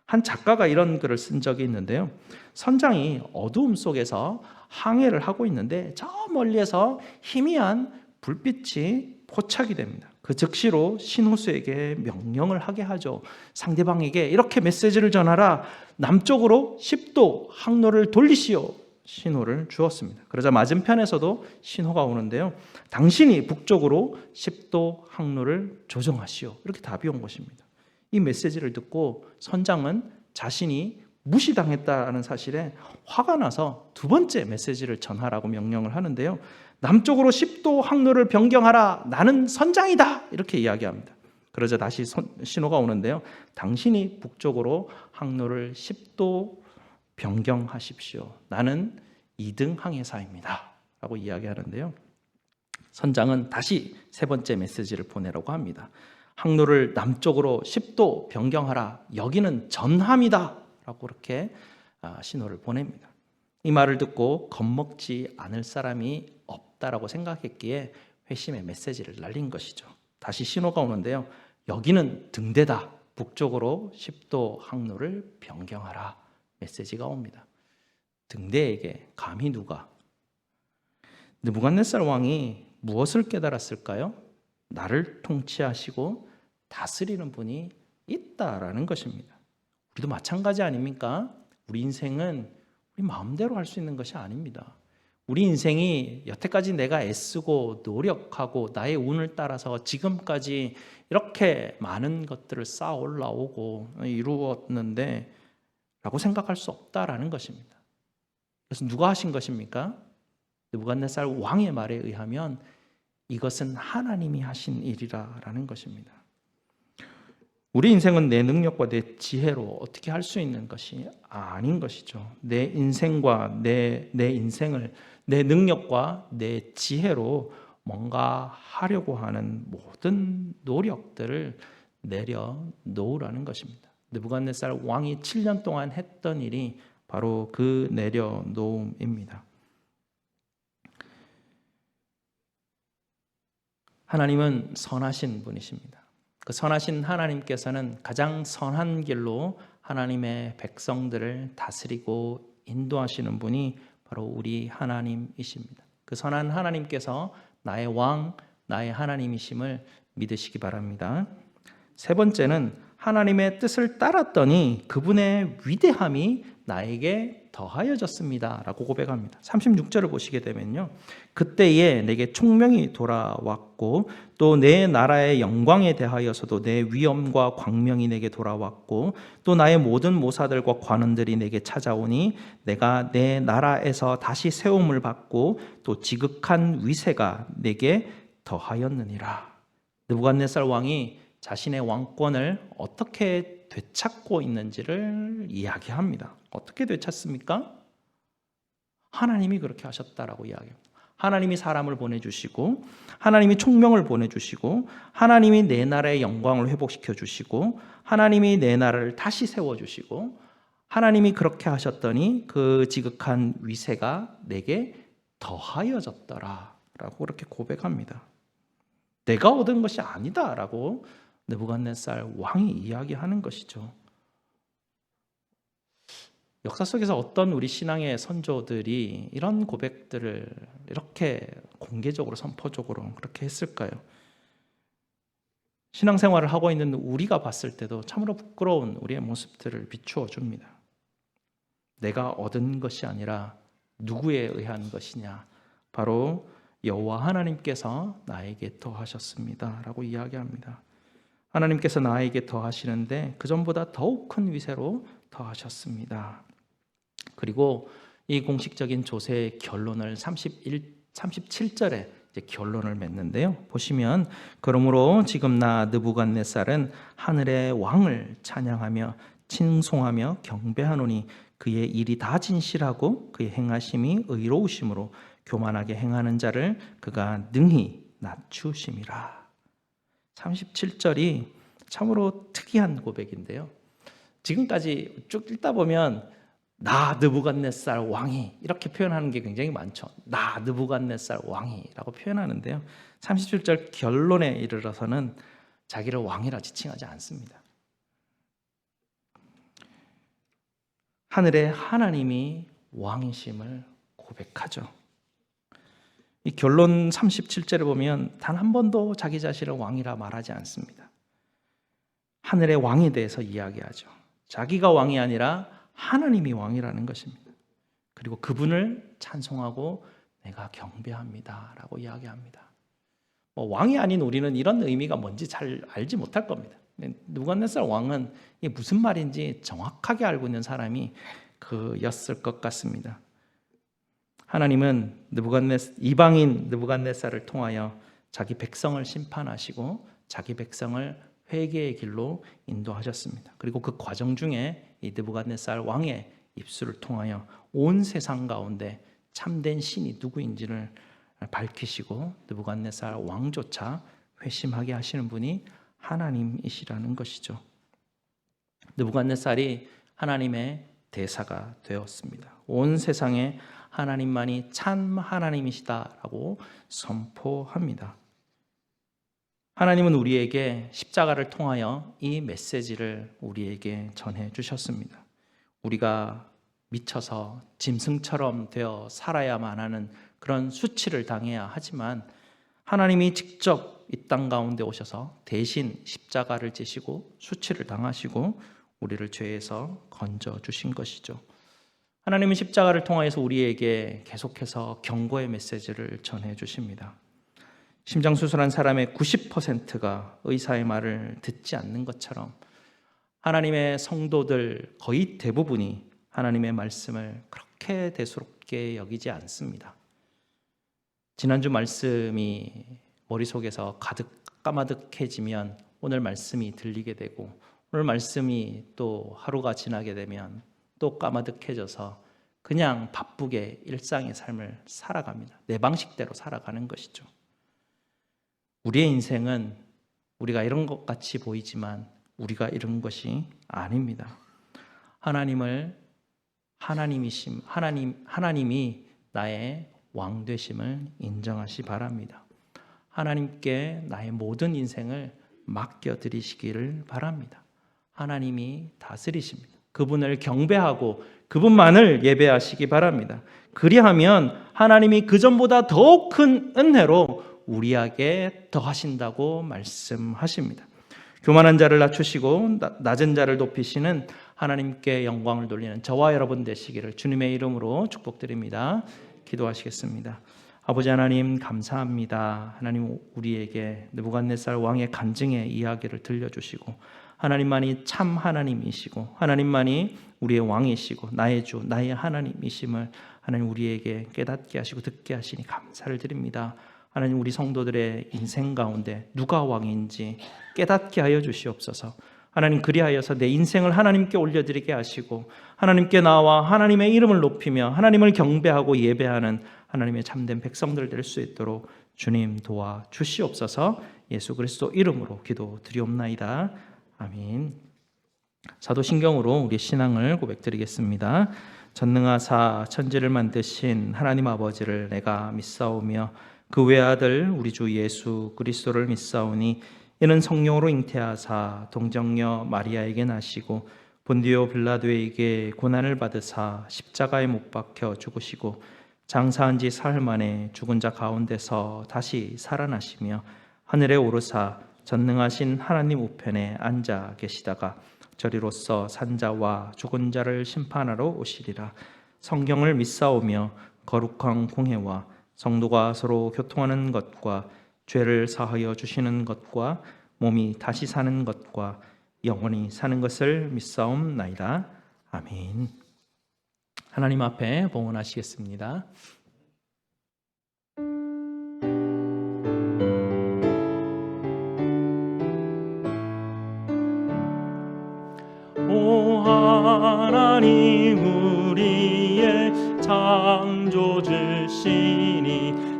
한 작가가 이런 글을 쓴 적이 있는데요. 선장이 어두움 속에서 항해를 하고 있는데 저 멀리에서 희미한 불빛이 포착이 됩니다. 그 즉시로 신호수에게 명령을 하게 하죠. 상대방에게 이렇게 메시지를 전하라. 남쪽으로 10도 항로를 돌리시오. 신호를 주었습니다. 그러자 맞은편에서도 신호가 오는데요. 당신이 북쪽으로 10도 항로를 조정하시오. 이렇게 답이 온 것입니다. 이 메시지를 듣고 선장은 자신이 무시당했다는 사실에 화가 나서 두 번째 메시지를 전하라고 명령을 하는데요. 남쪽으로 10도 항로를 변경하라. 나는 선장이다. 이렇게 이야기합니다. 그러자 다시 신호가 오는데요. 당신이 북쪽으로 항로를 10도 변경하십시오. 나는 2등 항해사입니다. 라고 이야기하는데요. 선장은 다시 세 번째 메시지를 보내라고 합니다. 항로를 남쪽으로 10도 변경하라. 여기는 전함이다. 라고 그렇게 신호를 보냅니다. 이 말을 듣고 겁먹지 않을 사람이 없다라고 생각했기에 회심의 메시지를 날린 것이죠. 다시 신호가 오는데요. 여기는 등대다. 북쪽으로 10도 항로를 변경하라. 메시지가 옵니다. 등대에게 감히 누가? 느부갓네살 왕이 무엇을 깨달았을까요? 나를 통치하시고 다스리는 분이 있다라는 것입니다. 우리도 마찬가지 아닙니까? 우리 인생은 우리 마음대로 할 수 있는 것이 아닙니다. 우리 인생이 여태까지 내가 애쓰고 노력하고 나의 운을 따라서 지금까지 이렇게 많은 것들을 쌓아 올라오고 이루었는데 라고 생각할 수 없다라는 것입니다. 그래서 누가 하신 것입니까? 느부갓네살 왕의 말에 의하면 이것은 하나님이 하신 일이라는 것입니다. 우리 인생은 내 능력과 내 지혜로 어떻게 할 수 있는 것이 아닌 것이죠. 내 인생과 내 인생을 내 능력과 내 지혜로 뭔가 하려고 하는 모든 노력들을 내려놓으라는 것입니다. 느부갓네살 왕이 7년 동안 했던 일이 바로 그 내려놓음입니다. 하나님은 선하신 분이십니다. 그 선하신 하나님께서는 가장 선한 길로 하나님의 백성들을 다스리고 인도하시는 분이 바로 우리 하나님이십니다. 그 선한 하나님께서 나의 왕, 나의 하나님이심을 믿으시기 바랍니다. 세 번째는 하나님의 뜻을 따랐더니 그분의 위대함이 나에게 더하여졌습니다 라고 고백합니다. 36절을 보시게 되면요, 그때에 내게 총명이 돌아왔고 또 내 나라의 영광에 대하여서도 내 위엄과 광명이 내게 돌아왔고 또 나의 모든 모사들과 관원들이 내게 찾아오니 내가 내 나라에서 다시 세움을 받고 또 지극한 위세가 내게 더하였느니라. 느부갓네살 왕이 자신의 왕권을 어떻게 되찾고 있는지를 이야기합니다. 어떻게 되찾습니까? 하나님이 그렇게 하셨다라고 이야기합니다. 하나님이 사람을 보내주시고 하나님이 총명을 보내주시고 하나님이 내 나라의 영광을 회복시켜 주시고 하나님이 내 나라를 다시 세워주시고 하나님이 그렇게 하셨더니 그 지극한 위세가 내게 더하여졌더라 라고 그렇게 고백합니다. 내가 얻은 것이 아니다 라고 느부갓네살 왕이 이야기하는 것이죠. 역사 속에서 어떤 우리 신앙의 선조들이 이런 고백들을 이렇게 공개적으로 선포적으로 그렇게 했을까요? 신앙생활을 하고 있는 우리가 봤을 때도 참으로 부끄러운 우리의 모습들을 비추어 줍니다. 내가 얻은 것이 아니라 누구에 의한 것이냐? 바로 여호와 하나님께서 나에게 더하셨습니다 라고 이야기합니다. 하나님께서 나에게 더하시는데 그 전보다 더욱 큰 위세로 더하셨습니다. 그리고 이 공식적인 조세의 결론을 37절에 이제 결론을 맺는데요. 보시면 그러므로 지금 나 느부갓네살은 하늘의 왕을 찬양하며 칭송하며 경배하노니 그의 일이 다 진실하고 그의 행하심이 의로우심으로 교만하게 행하는 자를 그가 능히 낮추심이라. 37절이 참으로 특이한 고백인데요. 지금까지 쭉 읽다 보면 나 느부갓네살 왕이 이렇게 표현하는 게 굉장히 많죠. 나 느부갓네살 왕이라고 표현하는데요. 37절 결론에 이르러서는 자기를 왕이라 지칭하지 않습니다. 하늘의 하나님이 왕이심을 고백하죠. 이 결론 37절에 보면 단 한 번도 자기 자신을 왕이라 말하지 않습니다. 하늘의 왕에 대해서 이야기하죠. 자기가 왕이 아니라 하나님이 왕이라는 것입니다. 그리고 그분을 찬송하고 내가 경배합니다 라고 이야기합니다. 왕이 아닌 우리는 이런 의미가 뭔지 잘 알지 못할 겁니다. 느부갓네살 왕은 이게 무슨 말인지 정확하게 알고 있는 사람이 그였을 것 같습니다. 하나님은 이방인 느부갓네살을 통하여 자기 백성을 심판하시고 자기 백성을 회개의 길로 인도하셨습니다. 그리고 그 과정 중에 이 느부갓네살 왕의 입술을 통하여 온 세상 가운데 참된 신이 누구인지를 밝히시고 느부갓네살 왕조차 회심하게 하시는 분이 하나님이시라는 것이죠. 느부갓네살이 하나님의 대사가 되었습니다. 온 세상에 하나님만이 참 하나님이시다라고 선포합니다. 하나님은 우리에게 십자가를 통하여 이 메시지를 우리에게 전해 주셨습니다. 우리가 미쳐서 짐승처럼 되어 살아야만 하는 그런 수치를 당해야 하지만 하나님이 직접 이 땅 가운데 오셔서 대신 십자가를 지시고 수치를 당하시고 우리를 죄에서 건져 주신 것이죠. 하나님은 십자가를 통하여서 우리에게 계속해서 경고의 메시지를 전해 주십니다. 심장수술한 사람의 90%가 의사의 말을 듣지 않는 것처럼 하나님의 성도들 거의 대부분이 하나님의 말씀을 그렇게 대수롭게 여기지 않습니다. 지난주 말씀이 머릿속에서 가득 까마득해지면 오늘 말씀이 들리게 되고, 오늘 말씀이 또 하루가 지나게 되면 또 까마득해져서 그냥 바쁘게 일상의 삶을 살아갑니다. 내 방식대로 살아가는 것이죠. 우리의 인생은 우리가 이런 것 같이 보이지만 우리가 이런 것이 아닙니다. 하나님이 나의 왕 되심을 인정하시 바랍니다. 하나님께 나의 모든 인생을 맡겨 드리시기를 바랍니다. 하나님이 다스리십니다. 그분을 경배하고 그분만을 예배하시기 바랍니다. 그리하면 하나님이 그전보다 더욱 큰 은혜로 우리에게 더하신다고 말씀하십니다. 교만한 자를 낮추시고 낮은 자를 높이시는 하나님께 영광을 돌리는 저와 여러분 되시기를 주님의 이름으로 축복드립니다. 기도하시겠습니다. 아버지 하나님 감사합니다. 하나님 우리에게 느부갓네살 왕의 간증의 이야기를 들려주시고 하나님만이 참 하나님이시고 하나님만이 우리의 왕이시고 나의 주 나의 하나님이심을 하나님 우리에게 깨닫게 하시고 듣게 하시니 감사를 드립니다. 하나님 우리 성도들의 인생 가운데 누가 왕인지 깨닫게 하여 주시옵소서. 하나님 그리하여서 내 인생을 하나님께 올려드리게 하시고 하나님께 나와 하나님의 이름을 높이며 하나님을 경배하고 예배하는 하나님의 참된 백성들 될 수 있도록 주님 도와 주시옵소서. 예수 그리스도 이름으로 기도드리옵나이다. 아멘. 사도신경으로 우리 신앙을 고백드리겠습니다. 전능하사 천지를 만드신 하나님 아버지를 내가 믿사오며 그 외아들 우리 주 예수 그리스도를 믿사오니 이는 성령으로 잉태하사 동정녀 마리아에게 나시고 본디오 빌라도에게 고난을 받으사 십자가에 못 박혀 죽으시고 장사한 지 사흘 만에 죽은 자 가운데서 다시 살아나시며 하늘에 오르사 전능하신 하나님 우편에 앉아 계시다가 저리로서 산자와 죽은 자를 심판하러 오시리라. 성경을 믿사오며 거룩한 공회와 성도가 서로 교통하는 것과 죄를 사하여 주시는 것과 몸이 다시 사는 것과 영원히 사는 것을 믿사옵나이다. 아멘. 하나님 앞에 봉헌하시겠습니다. 오 하나님 우리의 창조주시니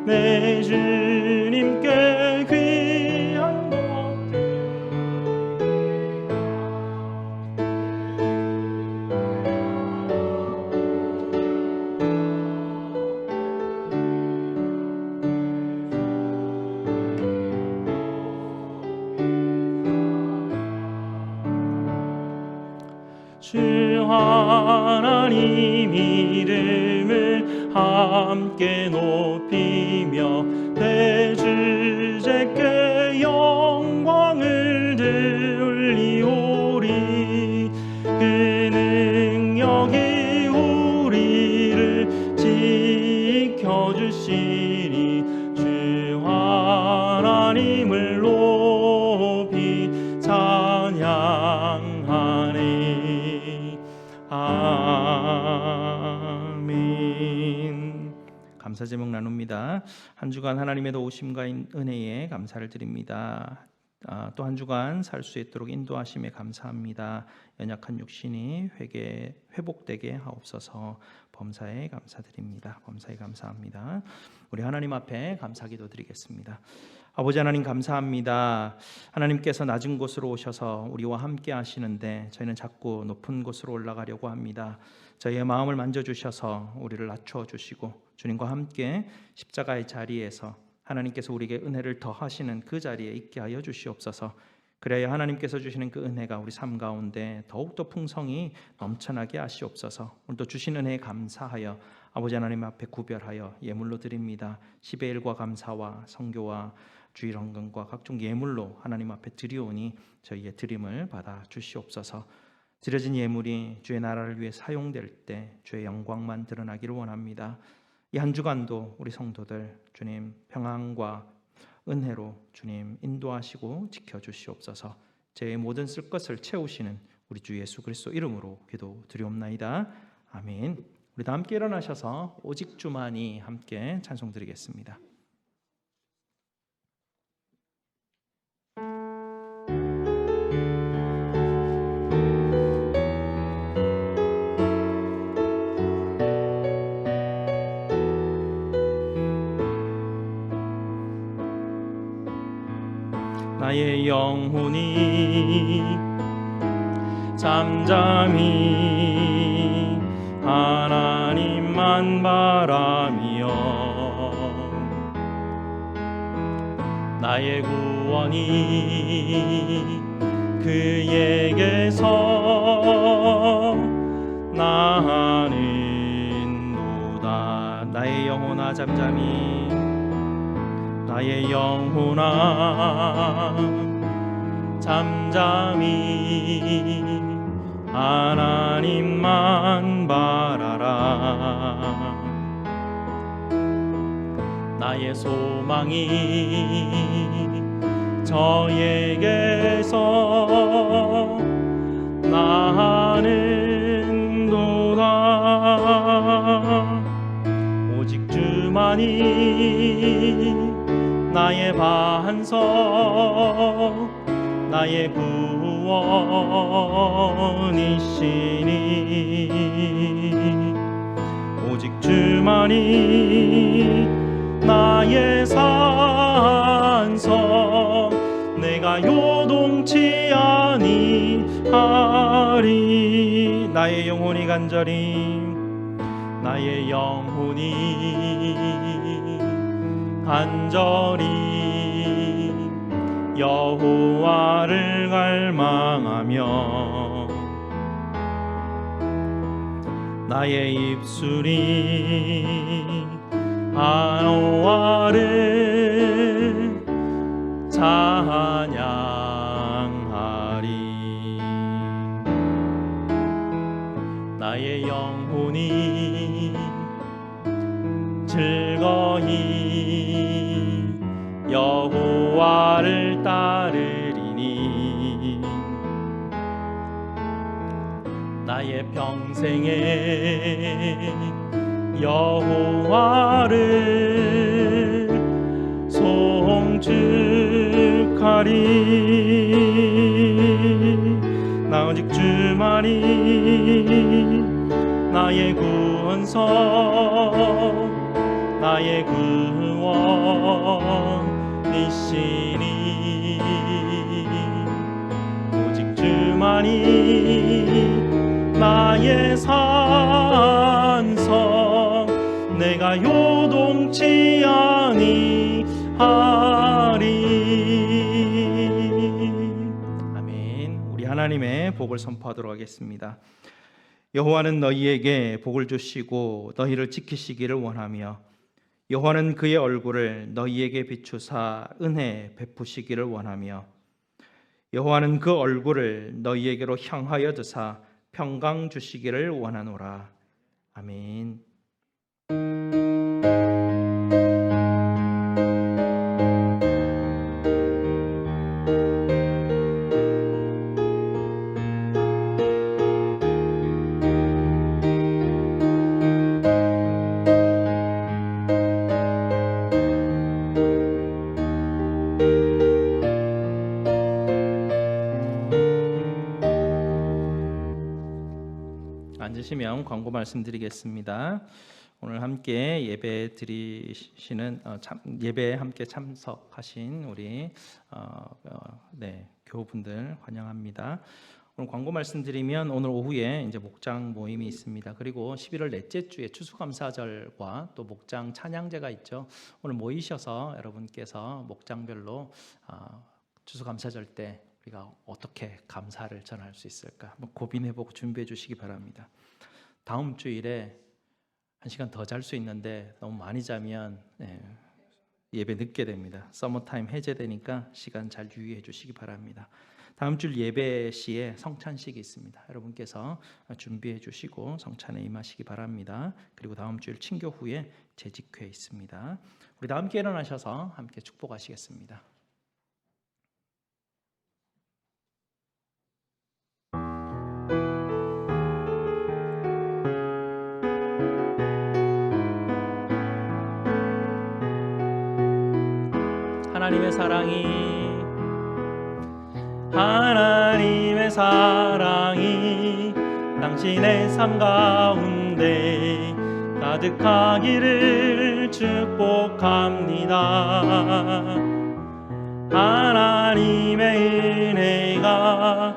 내 주님께 귀한 것 주 하나님 이름을 함께 높이며 대주제께 영광을 돌리오리. 그 능력이 우리를 지켜주시니 주 하나님을 높이 찬양하네. 아멘. 감사 제목 나눕니다. 한 주간 하나님의 도우심과 은혜에 감사를 드립니다. 또 한 주간 살 수 있도록 인도하심에 감사합니다. 연약한 육신이 회복되게 하옵소서. 범사에 감사드립니다. 범사에 감사합니다. 우리 하나님 앞에 감사기도 드리겠습니다. 아버지 하나님 감사합니다. 하나님께서 낮은 곳으로 오셔서 우리와 함께 하시는데 저희는 자꾸 높은 곳으로 올라가려고 합니다. 저희의 마음을 만져주셔서 우리를 낮춰주시고 주님과 함께 십자가의 자리에서 하나님께서 우리에게 은혜를 더하시는 그 자리에 있게 하여 주시옵소서. 그래야 하나님께서 주시는 그 은혜가 우리 삶 가운데 더욱더 풍성히 넘쳐나게 하시옵소서. 오늘도 주신 은혜에 감사하여 아버지 하나님 앞에 구별하여 예물로 드립니다. 10의 1과 감사와 성교와 주일 헌금과 각종 예물로 하나님 앞에 드리오니 저희의 드림을 받아 주시옵소서. 드려진 예물이 주의 나라를 위해 사용될 때 주의 영광만 드러나기를 원합니다. 이 한 주간도 우리 성도들 주님 평안과 은혜로 주님 인도하시고 지켜주시옵소서. 제 모든 쓸 것을 채우시는 우리 주 예수 그리스도 이름으로 기도드리옵나이다. 아멘. 우리 다 함께 일어나셔서 오직 주만이 함께 찬송드리겠습니다. 나의 영혼이 잠잠히 하나님만 바라며 나의 구원이 그에게서 나는도다. 나의 영혼아 잠잠히 나의 영혼아 잠잠히 하나님만 바라라. 나의 소망이 저에게서 나는도다. 오직 주만이 나의 반석 나의 구원이시니 오직 주만이 나의 산성 내가 요동치 아니하리. 나의 영혼이 간절히 나의 영혼이 간절히 여호와를 갈망하며 나의 입술이 여호와를 찬양하리. 나의 영혼이 즐거이 여호와를 따르리니 나의 평생에 여호와를 송축하리. 나 오직 주만이 나의 구원석 나의 구원이시니 오직 주만이 나의 산성 내가 요동치 아니하리. 아멘. 우리 하나님의 복을 선포하도록 하겠습니다. 여호와는 너희에게 복을 주시고 너희를 지키시기를 원하며 여호와는 그의 얼굴을 너희에게 비추사 은혜 베푸시기를 원하며 여호와는 그 얼굴을 너희에게로 향하여 드사 평강 주시기를 원하노라. 아멘. 앉으시면 광고 말씀드리겠습니다. 오늘 함께 예배 드리시는 예배에 함께 참석하신 우리 교우분들 환영합니다. 오늘 광고 말씀드리면 오늘 오후에 이제 목장 모임이 있습니다. 그리고 11월 넷째 주에 추수감사절과 또 목장 찬양제가 있죠. 오늘 모이셔서 여러분께서 목장별로 추수감사절 때 우리가 어떻게 감사를 전할 수 있을까 한번 고민해보고 준비해 주시기 바랍니다. 다음 주일에 1시간 더 잘 수 있는데 너무 많이 자면 예배 늦게 됩니다. 서머타임 해제되니까 시간 잘 유의해 주시기 바랍니다. 다음 주 예배 시에 성찬식이 있습니다. 여러분께서 준비해 주시고 성찬에 임하시기 바랍니다. 그리고 다음 주일 친교 후에 재직회 있습니다. 우리 다 함께 일어나셔서 함께 축복하시겠습니다. 하나님의 사랑이 당신의 삶 가운데 가득하기를 축복합니다. 하나님의 은혜가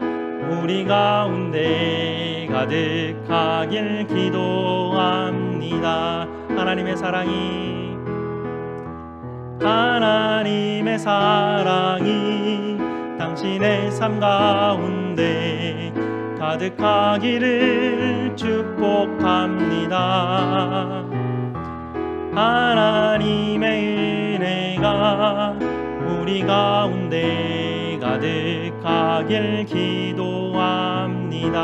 우리 가운데 가득하길 기도합니다. 하나님의 사랑이 당신의 삶 가운데 가득하기를 축복합니다. 하나님의 은혜가 우리 가운데 가득하길 기도합니다.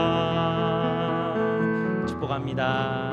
축복합니다.